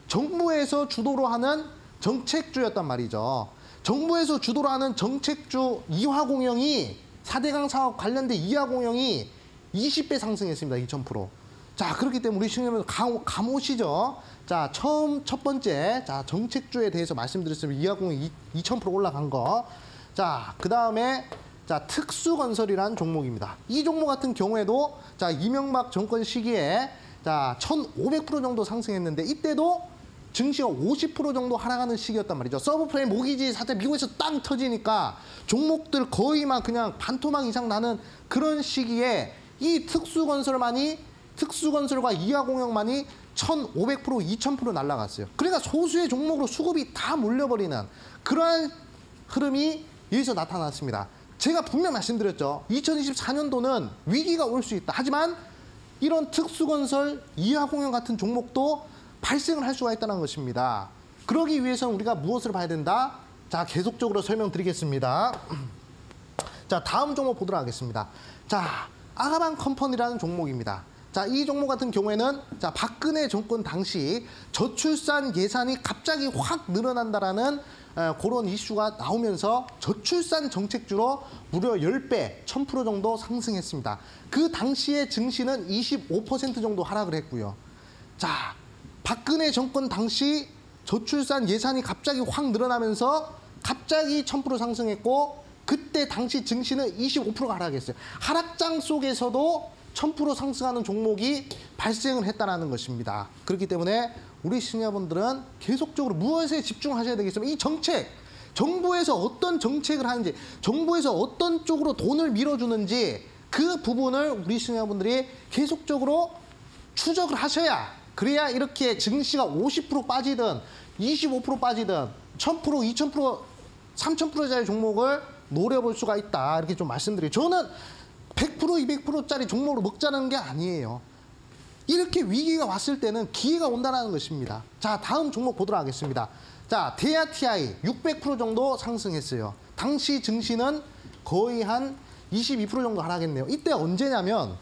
정부에서 주도로 하는 정책주였단 말이죠. 정부에서 주도로 하는 정책주 이화공영이 4대강 사업 관련된 이화공영이 20배 상승했습니다. 2000%. 자, 그렇기 때문에 우리 시청자분들 감 오시죠? 자, 첫 번째, 자, 정책주에 대해서 말씀드렸으면 이화공영 2000% 올라간 거. 자, 그 다음에 자, 특수건설이라는 종목입니다. 이 종목 같은 경우에도 자, 이명박 정권 시기에 자, 1500% 정도 상승했는데 이때도 증시가 50% 정도 하락하는 시기였단 말이죠. 서브프라임 모기지 사태 미국에서 땅 터지니까 종목들 거의 막 그냥 반토막 이상 나는 그런 시기에 이 특수건설과 이화공영만이 1500%, 2000% 날아갔어요. 그러니까 소수의 종목으로 수급이 다 몰려버리는 그러한 흐름이 여기서 나타났습니다. 제가 분명 말씀드렸죠. 2024년도는 위기가 올 수 있다. 하지만 이런 특수건설, 이화공영 같은 종목도 발생을 할 수가 있다는 것입니다. 그러기 위해서는 우리가 무엇을 봐야 된다? 자, 계속적으로 설명드리겠습니다. 자, 다음 종목 보도록 하겠습니다. 자, 아가방 컴퍼니라는 종목입니다. 자, 이 종목 같은 경우에는 자, 박근혜 정권 당시 저출산 예산이 갑자기 확 늘어난다라는 그런 이슈가 나오면서 저출산 정책주로 무려 10배, 1000% 정도 상승했습니다. 그 당시에 증시는 25% 정도 하락을 했고요. 자, 박근혜 정권 당시 저출산 예산이 갑자기 확 늘어나면서 갑자기 1000% 상승했고 그때 당시 증시는 25%가 하락했어요. 하락장 속에서도 1000% 상승하는 종목이 발생을 했다는 것입니다. 그렇기 때문에 우리 시청자분들은 계속적으로 무엇에 집중하셔야 되겠습니까? 이 정책, 정부에서 어떤 정책을 하는지, 정부에서 어떤 쪽으로 돈을 밀어주는지 그 부분을 우리 시청자분들이 계속적으로 추적을 하셔야, 그래야 이렇게 증시가 50% 빠지든 25% 빠지든 1000%, 2000%, 3000%짜리 종목을 노려볼 수가 있다. 이렇게 좀 말씀드려요. 저는 100%, 200%짜리 종목으로 먹자는 게 아니에요. 이렇게 위기가 왔을 때는 기회가 온다는 것입니다. 자, 다음 종목 보도록 하겠습니다. 자, 대야TI 600% 정도 상승했어요. 당시 증시는 거의 한 22% 정도 하락했네요. 이때 언제냐면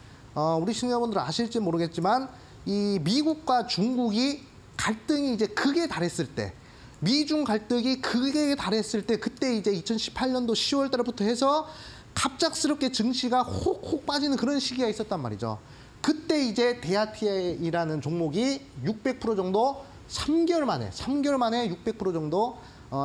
우리 시청자분들은 아실지 모르겠지만 이 미국과 중국이 갈등이 이제 극에 달했을 때, 미중 갈등이 극에 달했을 때, 그때 이제 2018년도 10월 달부터 해서 갑작스럽게 증시가 혹혹 빠지는 그런 시기가 있었단 말이죠. 그때 이제 대야TI라는 종목이 600% 정도 3개월 만에 600% 정도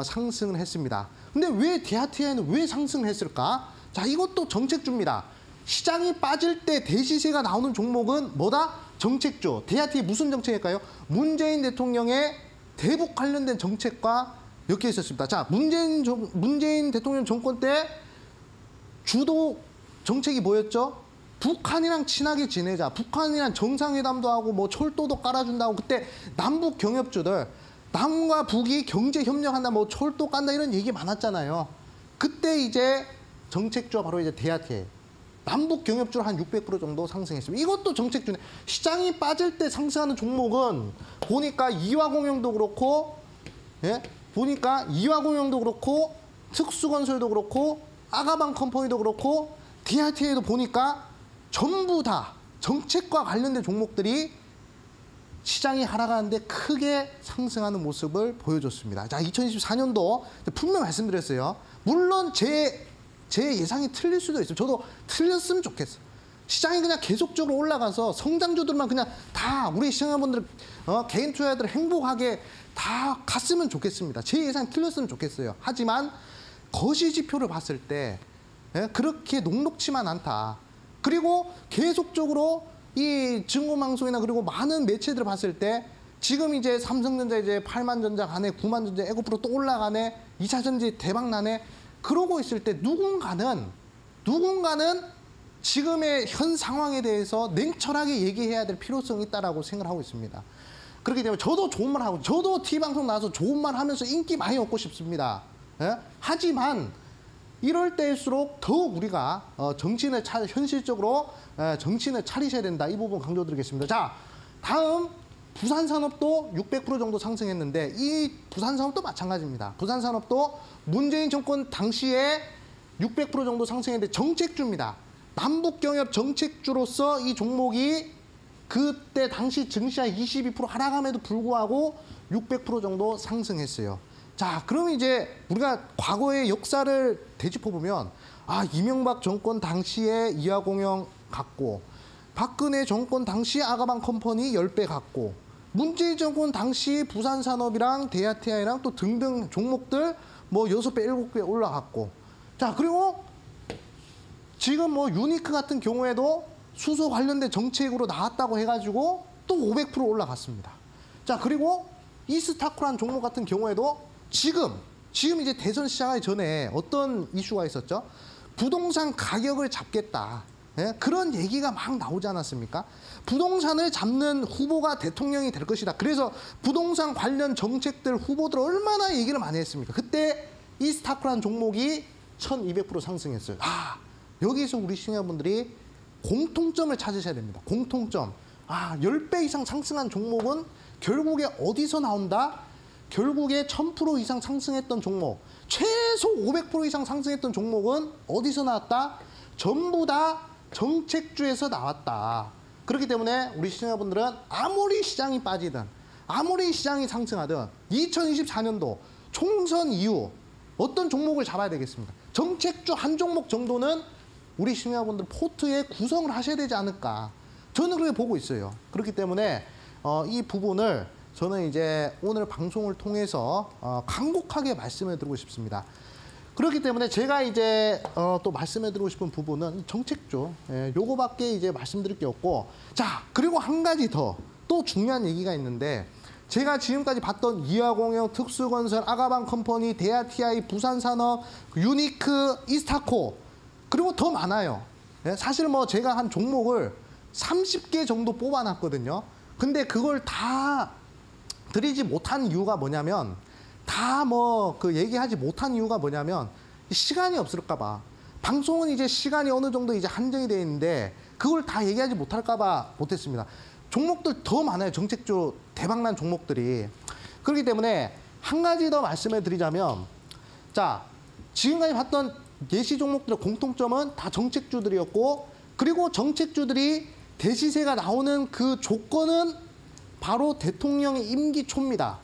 상승을 했습니다. 근데 왜 대야TI는 왜 상승을 했을까? 자, 이것도 정책주입니다. 시장이 빠질 때 대시세가 나오는 종목은 뭐다? 정책주. 대야TI 무슨 정책일까요? 문재인 대통령의 대북 관련된 정책과 엮여 있었습니다. 자, 문재인 대통령 정권 때 주도 정책이 뭐였죠? 북한이랑 친하게 지내자. 북한이랑 정상회담도 하고 뭐 철도도 깔아준다고. 그때 남북 경협주들, 남과 북이 경제 협력한다, 뭐 철도 깐다 이런 얘기 많았잖아요. 그때 이제 정책주가 바로 이제 대야TI. 남북 경협주로 한 600% 정도 상승했습니다. 이것도 정책주네. 시장이 빠질 때 상승하는 종목은 보니까 이화공영도 그렇고, 예? 보니까 이화공영도 그렇고, 특수건설도 그렇고, 아가방 컴퍼니도 그렇고, 대야TI도 보니까 전부 다 정책과 관련된 종목들이 시장이 하락하는데 크게 상승하는 모습을 보여줬습니다. 자, 2024년도 분명 말씀드렸어요. 물론 제 예상이 틀릴 수도 있어요. 저도 틀렸으면 좋겠어요. 시장이 그냥 계속적으로 올라가서 성장주들만 그냥 다 우리 시청자분들, 개인 투자자들 행복하게 다 갔으면 좋겠습니다. 제 예상이 틀렸으면 좋겠어요. 하지만 거시 지표를 봤을 때 그렇게 녹록치만 않다. 그리고 계속적으로 이 증권방송이나 그리고 많은 매체들을 봤을 때 지금 이제 삼성전자 이제 8만 전자 가네, 9만 전자 에고프로 또 올라가네, 2차 전지 대박 나네. 그러고 있을 때 누군가는 지금의 현 상황에 대해서 냉철하게 얘기해야 될 필요성이 있다라고 생각을 하고 있습니다. 그렇기 때문에 저도 좋은 말 하고, 저도 TV방송 나와서 좋은 말 하면서 인기 많이 얻고 싶습니다. 예? 하지만 이럴 때일수록 더욱 우리가 정신을 현실적으로 정신을 차리셔야 된다. 이 부분 강조드리겠습니다. 자, 다음 부산산업도 600% 정도 상승했는데 이 부산산업도 마찬가지입니다. 부산산업도 문재인 정권 당시에 600% 정도 상승했는데 정책주입니다. 남북경협 정책주로서 이 종목이 그때 당시 증시가 22% 하락함에도 불구하고 600% 정도 상승했어요. 자, 그러면 이제 우리가 과거의 역사를 되짚어보면 이명박 정권 당시에 이하공영 갖고, 박근혜 정권 당시 아가방 컴퍼니 10배 갖고, 문재인 정권 당시 부산산업이랑 대아티아이랑 또 등등 종목들 뭐 6배, 7배 올라갔고, 자, 그리고 지금 뭐 유니크 같은 경우에도 수소 관련된 정책으로 나왔다고 해가지고 또 500% 올라갔습니다. 자, 그리고 이스타코라는 종목 같은 경우에도 지금 이제 대선 시작하기 전에 어떤 이슈가 있었죠? 부동산 가격을 잡겠다. 예? 그런 얘기가 막 나오지 않았습니까? 부동산을 잡는 후보가 대통령이 될 것이다. 그래서 부동산 관련 정책들 후보들 얼마나 얘기를 많이 했습니까? 그때 이스타코라는 종목이 1200% 상승했어요. 여기서 우리 시청자분들이 공통점을 찾으셔야 됩니다. 공통점. 10배 이상 상승한 종목은 결국에 어디서 나온다? 결국에 1000% 이상 상승했던 종목, 최소 500% 이상 상승했던 종목은 어디서 나왔다? 전부 다 정책주에서 나왔다. 그렇기 때문에 우리 시청자분들은 아무리 시장이 빠지든 아무리 시장이 상승하든 2024년도 총선 이후 어떤 종목을 잡아야 되겠습니까? 정책주 한 종목 정도는 우리 시청자분들 포트에 구성을 하셔야 되지 않을까. 저는 그렇게 보고 있어요. 그렇기 때문에 이 부분을 저는 이제 오늘 방송을 통해서 간곡하게 말씀을 드리고 싶습니다. 그렇기 때문에 제가 이제 또 말씀해 드리고 싶은 부분은 정책주, 요거밖에 이제 말씀드릴 게 없고, 자, 그리고 한 가지 더 또 중요한 얘기가 있는데, 제가 지금까지 봤던 이하공영, 특수건설, 아가방 컴퍼니, 대아티아이, 부산산업, 유니크, 이스타코, 그리고 더 많아요. 사실 뭐 제가 한 종목을 30개 정도 뽑아놨거든요. 근데 그걸 다 드리지 못한 이유가 뭐냐면, 다 뭐 그 얘기하지 못한 이유가 뭐냐면 시간이 없을까 봐. 방송은 이제 시간이 어느 정도 이제 한정이 되어 있는데 그걸 다 얘기하지 못할까 봐 못했습니다. 종목들 더 많아요. 정책주 대박난 종목들이. 그렇기 때문에 한 가지 더 말씀을 드리자면, 자, 지금까지 봤던 예시 종목들의 공통점은 다 정책주들이었고, 그리고 정책주들이 대시세가 나오는 그 조건은 바로 대통령의 임기 초입니다.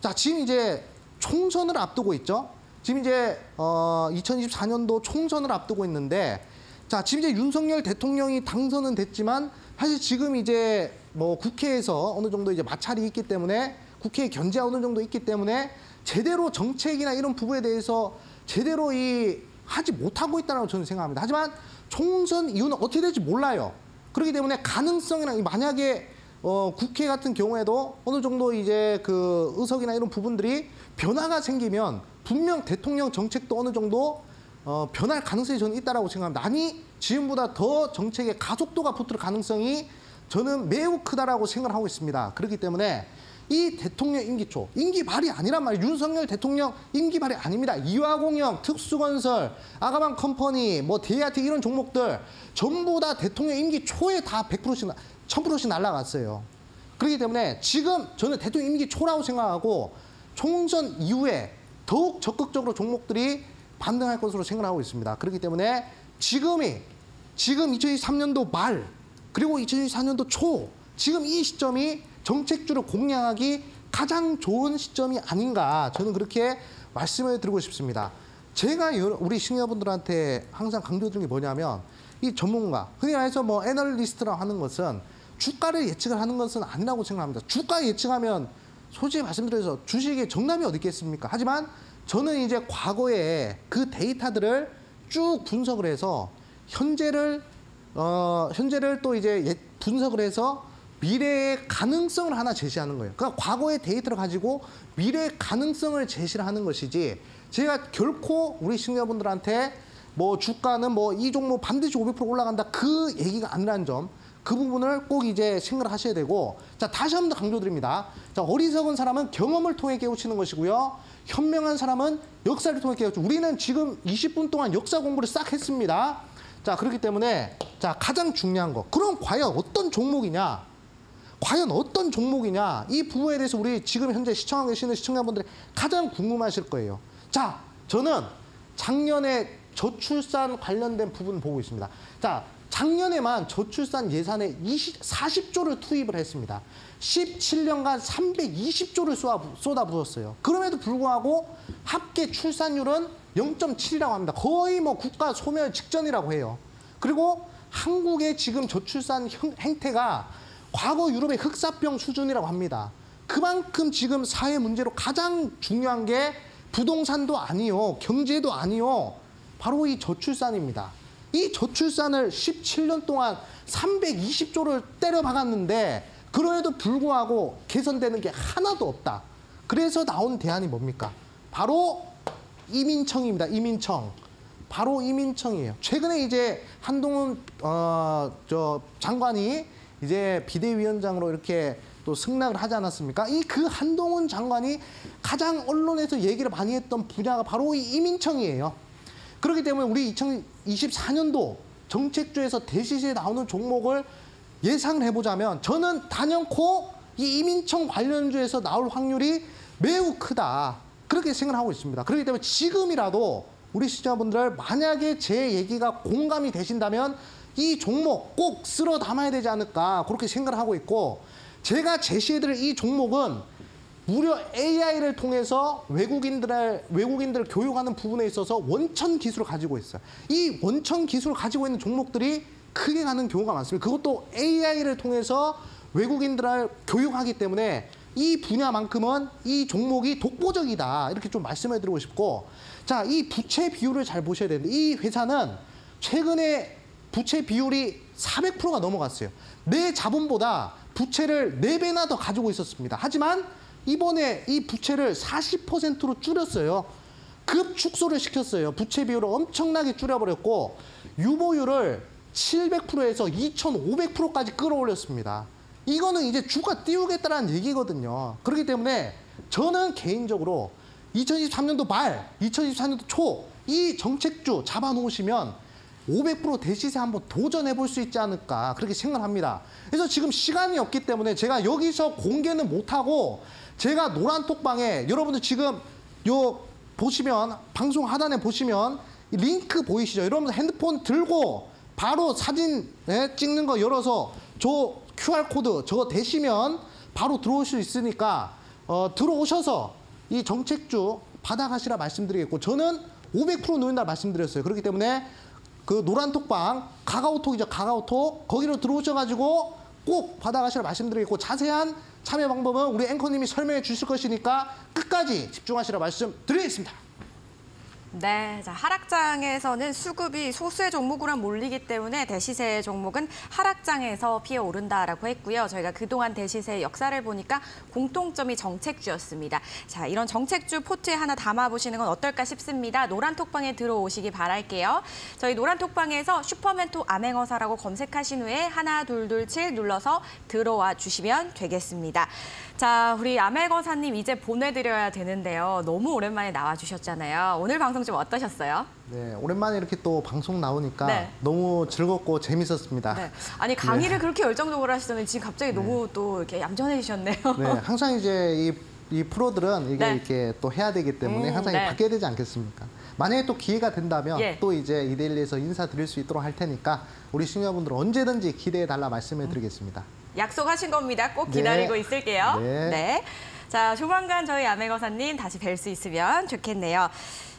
자, 지금 이제 총선을 앞두고 있죠. 지금 이제 2024년도 총선을 앞두고 있는데, 자, 지금 이제 윤석열 대통령이 당선은 됐지만 사실 지금 이제 뭐 국회에서 어느 정도 이제 마찰이 있기 때문에, 국회에 견제가 어느 정도 있기 때문에 제대로 정책이나 이런 부분에 대해서 제대로 하지 못하고 있다고 저는 생각합니다. 하지만 총선 이후는 어떻게 될지 몰라요. 그렇기 때문에 가능성이나 만약에 국회 같은 경우에도 어느 정도 이제 그 의석이나 이런 부분들이 변화가 생기면 분명 대통령 정책도 어느 정도 변할 가능성이 저는 있다라고 생각합니다. 아니, 지금보다 더 정책의 가속도가 붙을 가능성이 저는 매우 크다라고 생각을 하고 있습니다. 그렇기 때문에 이 대통령 임기 초, 임기 말이 아니란 말이에요. 윤석열 대통령 임기 말이 아닙니다. 이화공영, 특수건설, 아가방 컴퍼니, 뭐 대아티 이런 종목들 전부 다 대통령 임기 초에 다 100%씩, 1000%씩 날아갔어요. 그렇기 때문에 지금 저는 대통령 임기 초라고 생각하고 총선 이후에 더욱 적극적으로 종목들이 반등할 것으로 생각하고 있습니다. 그렇기 때문에 지금 2023년도 말, 그리고 2024년도 초, 지금 이 시점이 정책주를 공략하기 가장 좋은 시점이 아닌가, 저는 그렇게 말씀을 드리고 싶습니다. 제가 우리 시청자분들한테 항상 강조드리는 게 뭐냐면, 이 전문가, 흔히 말해서 뭐 애널리스트라고 하는 것은 주가를 예측을 하는 것은 아니라고 생각합니다. 주가 예측하면 솔직히 말씀드려서 주식에 정답이 어디 있겠습니까? 하지만 저는 이제 과거에 그 데이터들을 쭉 분석을 해서 현재를 또 이제 분석을 해서 미래의 가능성을 하나 제시하는 거예요. 그러니까 과거의 데이터를 가지고 미래의 가능성을 제시를 하는 것이지, 제가 결코 우리 시청자분들한테 뭐 주가는 뭐 이 종목 반드시 500% 올라간다. 그 얘기가 아니라는 점. 그 부분을 꼭 이제 생각을 하셔야 되고, 자, 다시 한 번 더 강조드립니다. 자, 어리석은 사람은 경험을 통해 깨우치는 것이고요. 현명한 사람은 역사를 통해 깨우치고, 우리는 지금 20분 동안 역사 공부를 싹 했습니다. 자, 그렇기 때문에, 자, 가장 중요한 거. 그럼 과연 어떤 종목이냐? 과연 어떤 종목이냐? 이 부분에 대해서 우리 지금 현재 시청하고 계시는 시청자분들이 가장 궁금하실 거예요. 자, 저는 작년에 저출산 관련된 부분 보고 있습니다. 자, 작년에만 저출산 예산에 40조를 투입을 했습니다. 17년간 320조를 쏟아부었어요. 그럼에도 불구하고 합계 출산율은 0.7이라고 합니다. 거의 뭐 국가 소멸 직전이라고 해요. 그리고 한국의 지금 저출산 행태가 과거 유럽의 흑사병 수준이라고 합니다. 그만큼 지금 사회 문제로 가장 중요한 게 부동산도 아니요, 경제도 아니요, 바로 이 저출산입니다. 이 저출산을 17년 동안 320조를 때려 박았는데 그럼에도 불구하고 개선되는 게 하나도 없다. 그래서 나온 대안이 뭡니까? 바로 이민청입니다. 이민청. 바로 이민청이에요. 최근에 이제 한동훈 장관이 이제 비대위원장으로 이렇게 또 승낙을 하지 않았습니까? 그 한동훈 장관이 가장 언론에서 얘기를 많이 했던 분야가 바로 이 이민청이에요. 그렇기 때문에 우리 2024년도 정책주에서 대시시에 나오는 종목을 예상을 해보자면 저는 단연코 이 이민청 관련주에서 나올 확률이 매우 크다. 그렇게 생각을 하고 있습니다. 그렇기 때문에 지금이라도 우리 시청자분들 만약에 제 얘기가 공감이 되신다면 이 종목 꼭 쓸어 담아야 되지 않을까 그렇게 생각을 하고 있고, 제가 제시해드릴 이 종목은 무려 AI를 통해서 외국인들을 교육하는 부분에 있어서 원천 기술을 가지고 있어요. 이 원천 기술을 가지고 있는 종목들이 크게 가는 경우가 많습니다. 그것도 AI를 통해서 외국인들을 교육하기 때문에 이 분야만큼은 이 종목이 독보적이다. 이렇게 좀 말씀을 드리고 싶고, 자, 이 부채 비율을 잘 보셔야 되는데 이 회사는 최근에 부채 비율이 400%가 넘어갔어요. 내 자본보다 부채를 4배나 더 가지고 있었습니다. 하지만 이번에 이 부채를 40%로 줄였어요. 급 축소를 시켰어요. 부채 비율을 엄청나게 줄여버렸고 유보율을 700%에서 2,500%까지 끌어올렸습니다. 이거는 이제 주가 띄우겠다는 얘기거든요. 그렇기 때문에 저는 개인적으로 2023년도 말, 2024년도 초 이 정책주 잡아놓으시면 500% 대시세 한번 도전해 볼 수 있지 않을까 그렇게 생각합니다. 그래서 지금 시간이 없기 때문에 제가 여기서 공개는 못하고 제가 노란톡방에 여러분들 지금 요 보시면 방송 하단에 보시면 링크 보이시죠? 여러분들 핸드폰 들고 바로 사진 찍는 거 열어서 저 QR코드 저거 대시면 바로 들어올 수 있으니까 들어오셔서 이 정책주 받아가시라 말씀드리겠고, 저는 500% 놓인다 말씀드렸어요. 그렇기 때문에 그 노란톡방 카카오톡이죠. 카카오톡 거기로 들어오셔가지고 꼭 받아가시라 말씀드리겠고, 자세한 참여 방법은 우리 앵커님이 설명해 주실 것이니까 끝까지 집중하시라 말씀드리겠습니다. 네, 자, 하락장에서는 수급이 소수의 종목으로 몰리기 때문에 대시세 종목은 하락장에서 피해 오른다라고 했고요. 저희가 그동안 대시세의 역사를 보니까 공통점이 정책주였습니다. 자, 이런 정책주 포트에 하나 담아보시는 건 어떨까 싶습니다. 노란톡방에 들어오시기 바랄게요. 저희 노란톡방에서 슈퍼멘토 암행어사라고 검색하신 후에 하나 둘둘7 눌러서 들어와 주시면 되겠습니다. 자, 우리 암행어사님 이제 보내드려야 되는데요. 너무 오랜만에 나와주셨잖아요. 오늘 방송 좀 어떠셨어요? 네, 오랜만에 이렇게 또 방송 나오니까 너무 즐겁고 재밌었습니다. 네. 아니, 강의를 그렇게 열정적으로 하시더니 지금 갑자기 너무 또 이렇게 얌전해지셨네요. 네, 항상 이제 이 프로들은 이게 이렇게 또 해야 되기 때문에 항상 바뀌어야 되지 않겠습니까? 만약에 또 기회가 된다면 또 이제 이데일리에서 인사드릴 수 있도록 할 테니까 우리 시청자분들 언제든지 기대해달라 말씀을 드리겠습니다. 약속하신 겁니다. 꼭 기다리고 있을게요. 네. 자, 조만간 저희 암행어사님 다시 뵐 수 있으면 좋겠네요.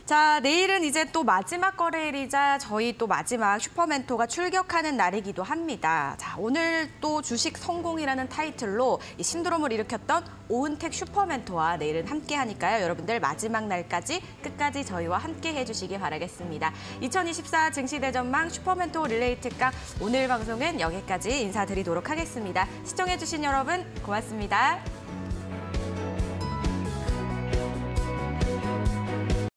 자, 내일은 이제 또 마지막 거래일이자 저희 또 마지막 슈퍼멘토가 출격하는 날이기도 합니다. 자, 오늘 또 주식 성공이라는 타이틀로 이 신드롬을 일으켰던 오은택 슈퍼멘토와 내일은 함께 하니까요. 여러분들 마지막 날까지 끝까지 저희와 함께 해주시기 바라겠습니다. 2024 증시대전망 슈퍼멘토 릴레이트강 오늘 방송은 여기까지 인사드리도록 하겠습니다. 시청해주신 여러분 고맙습니다.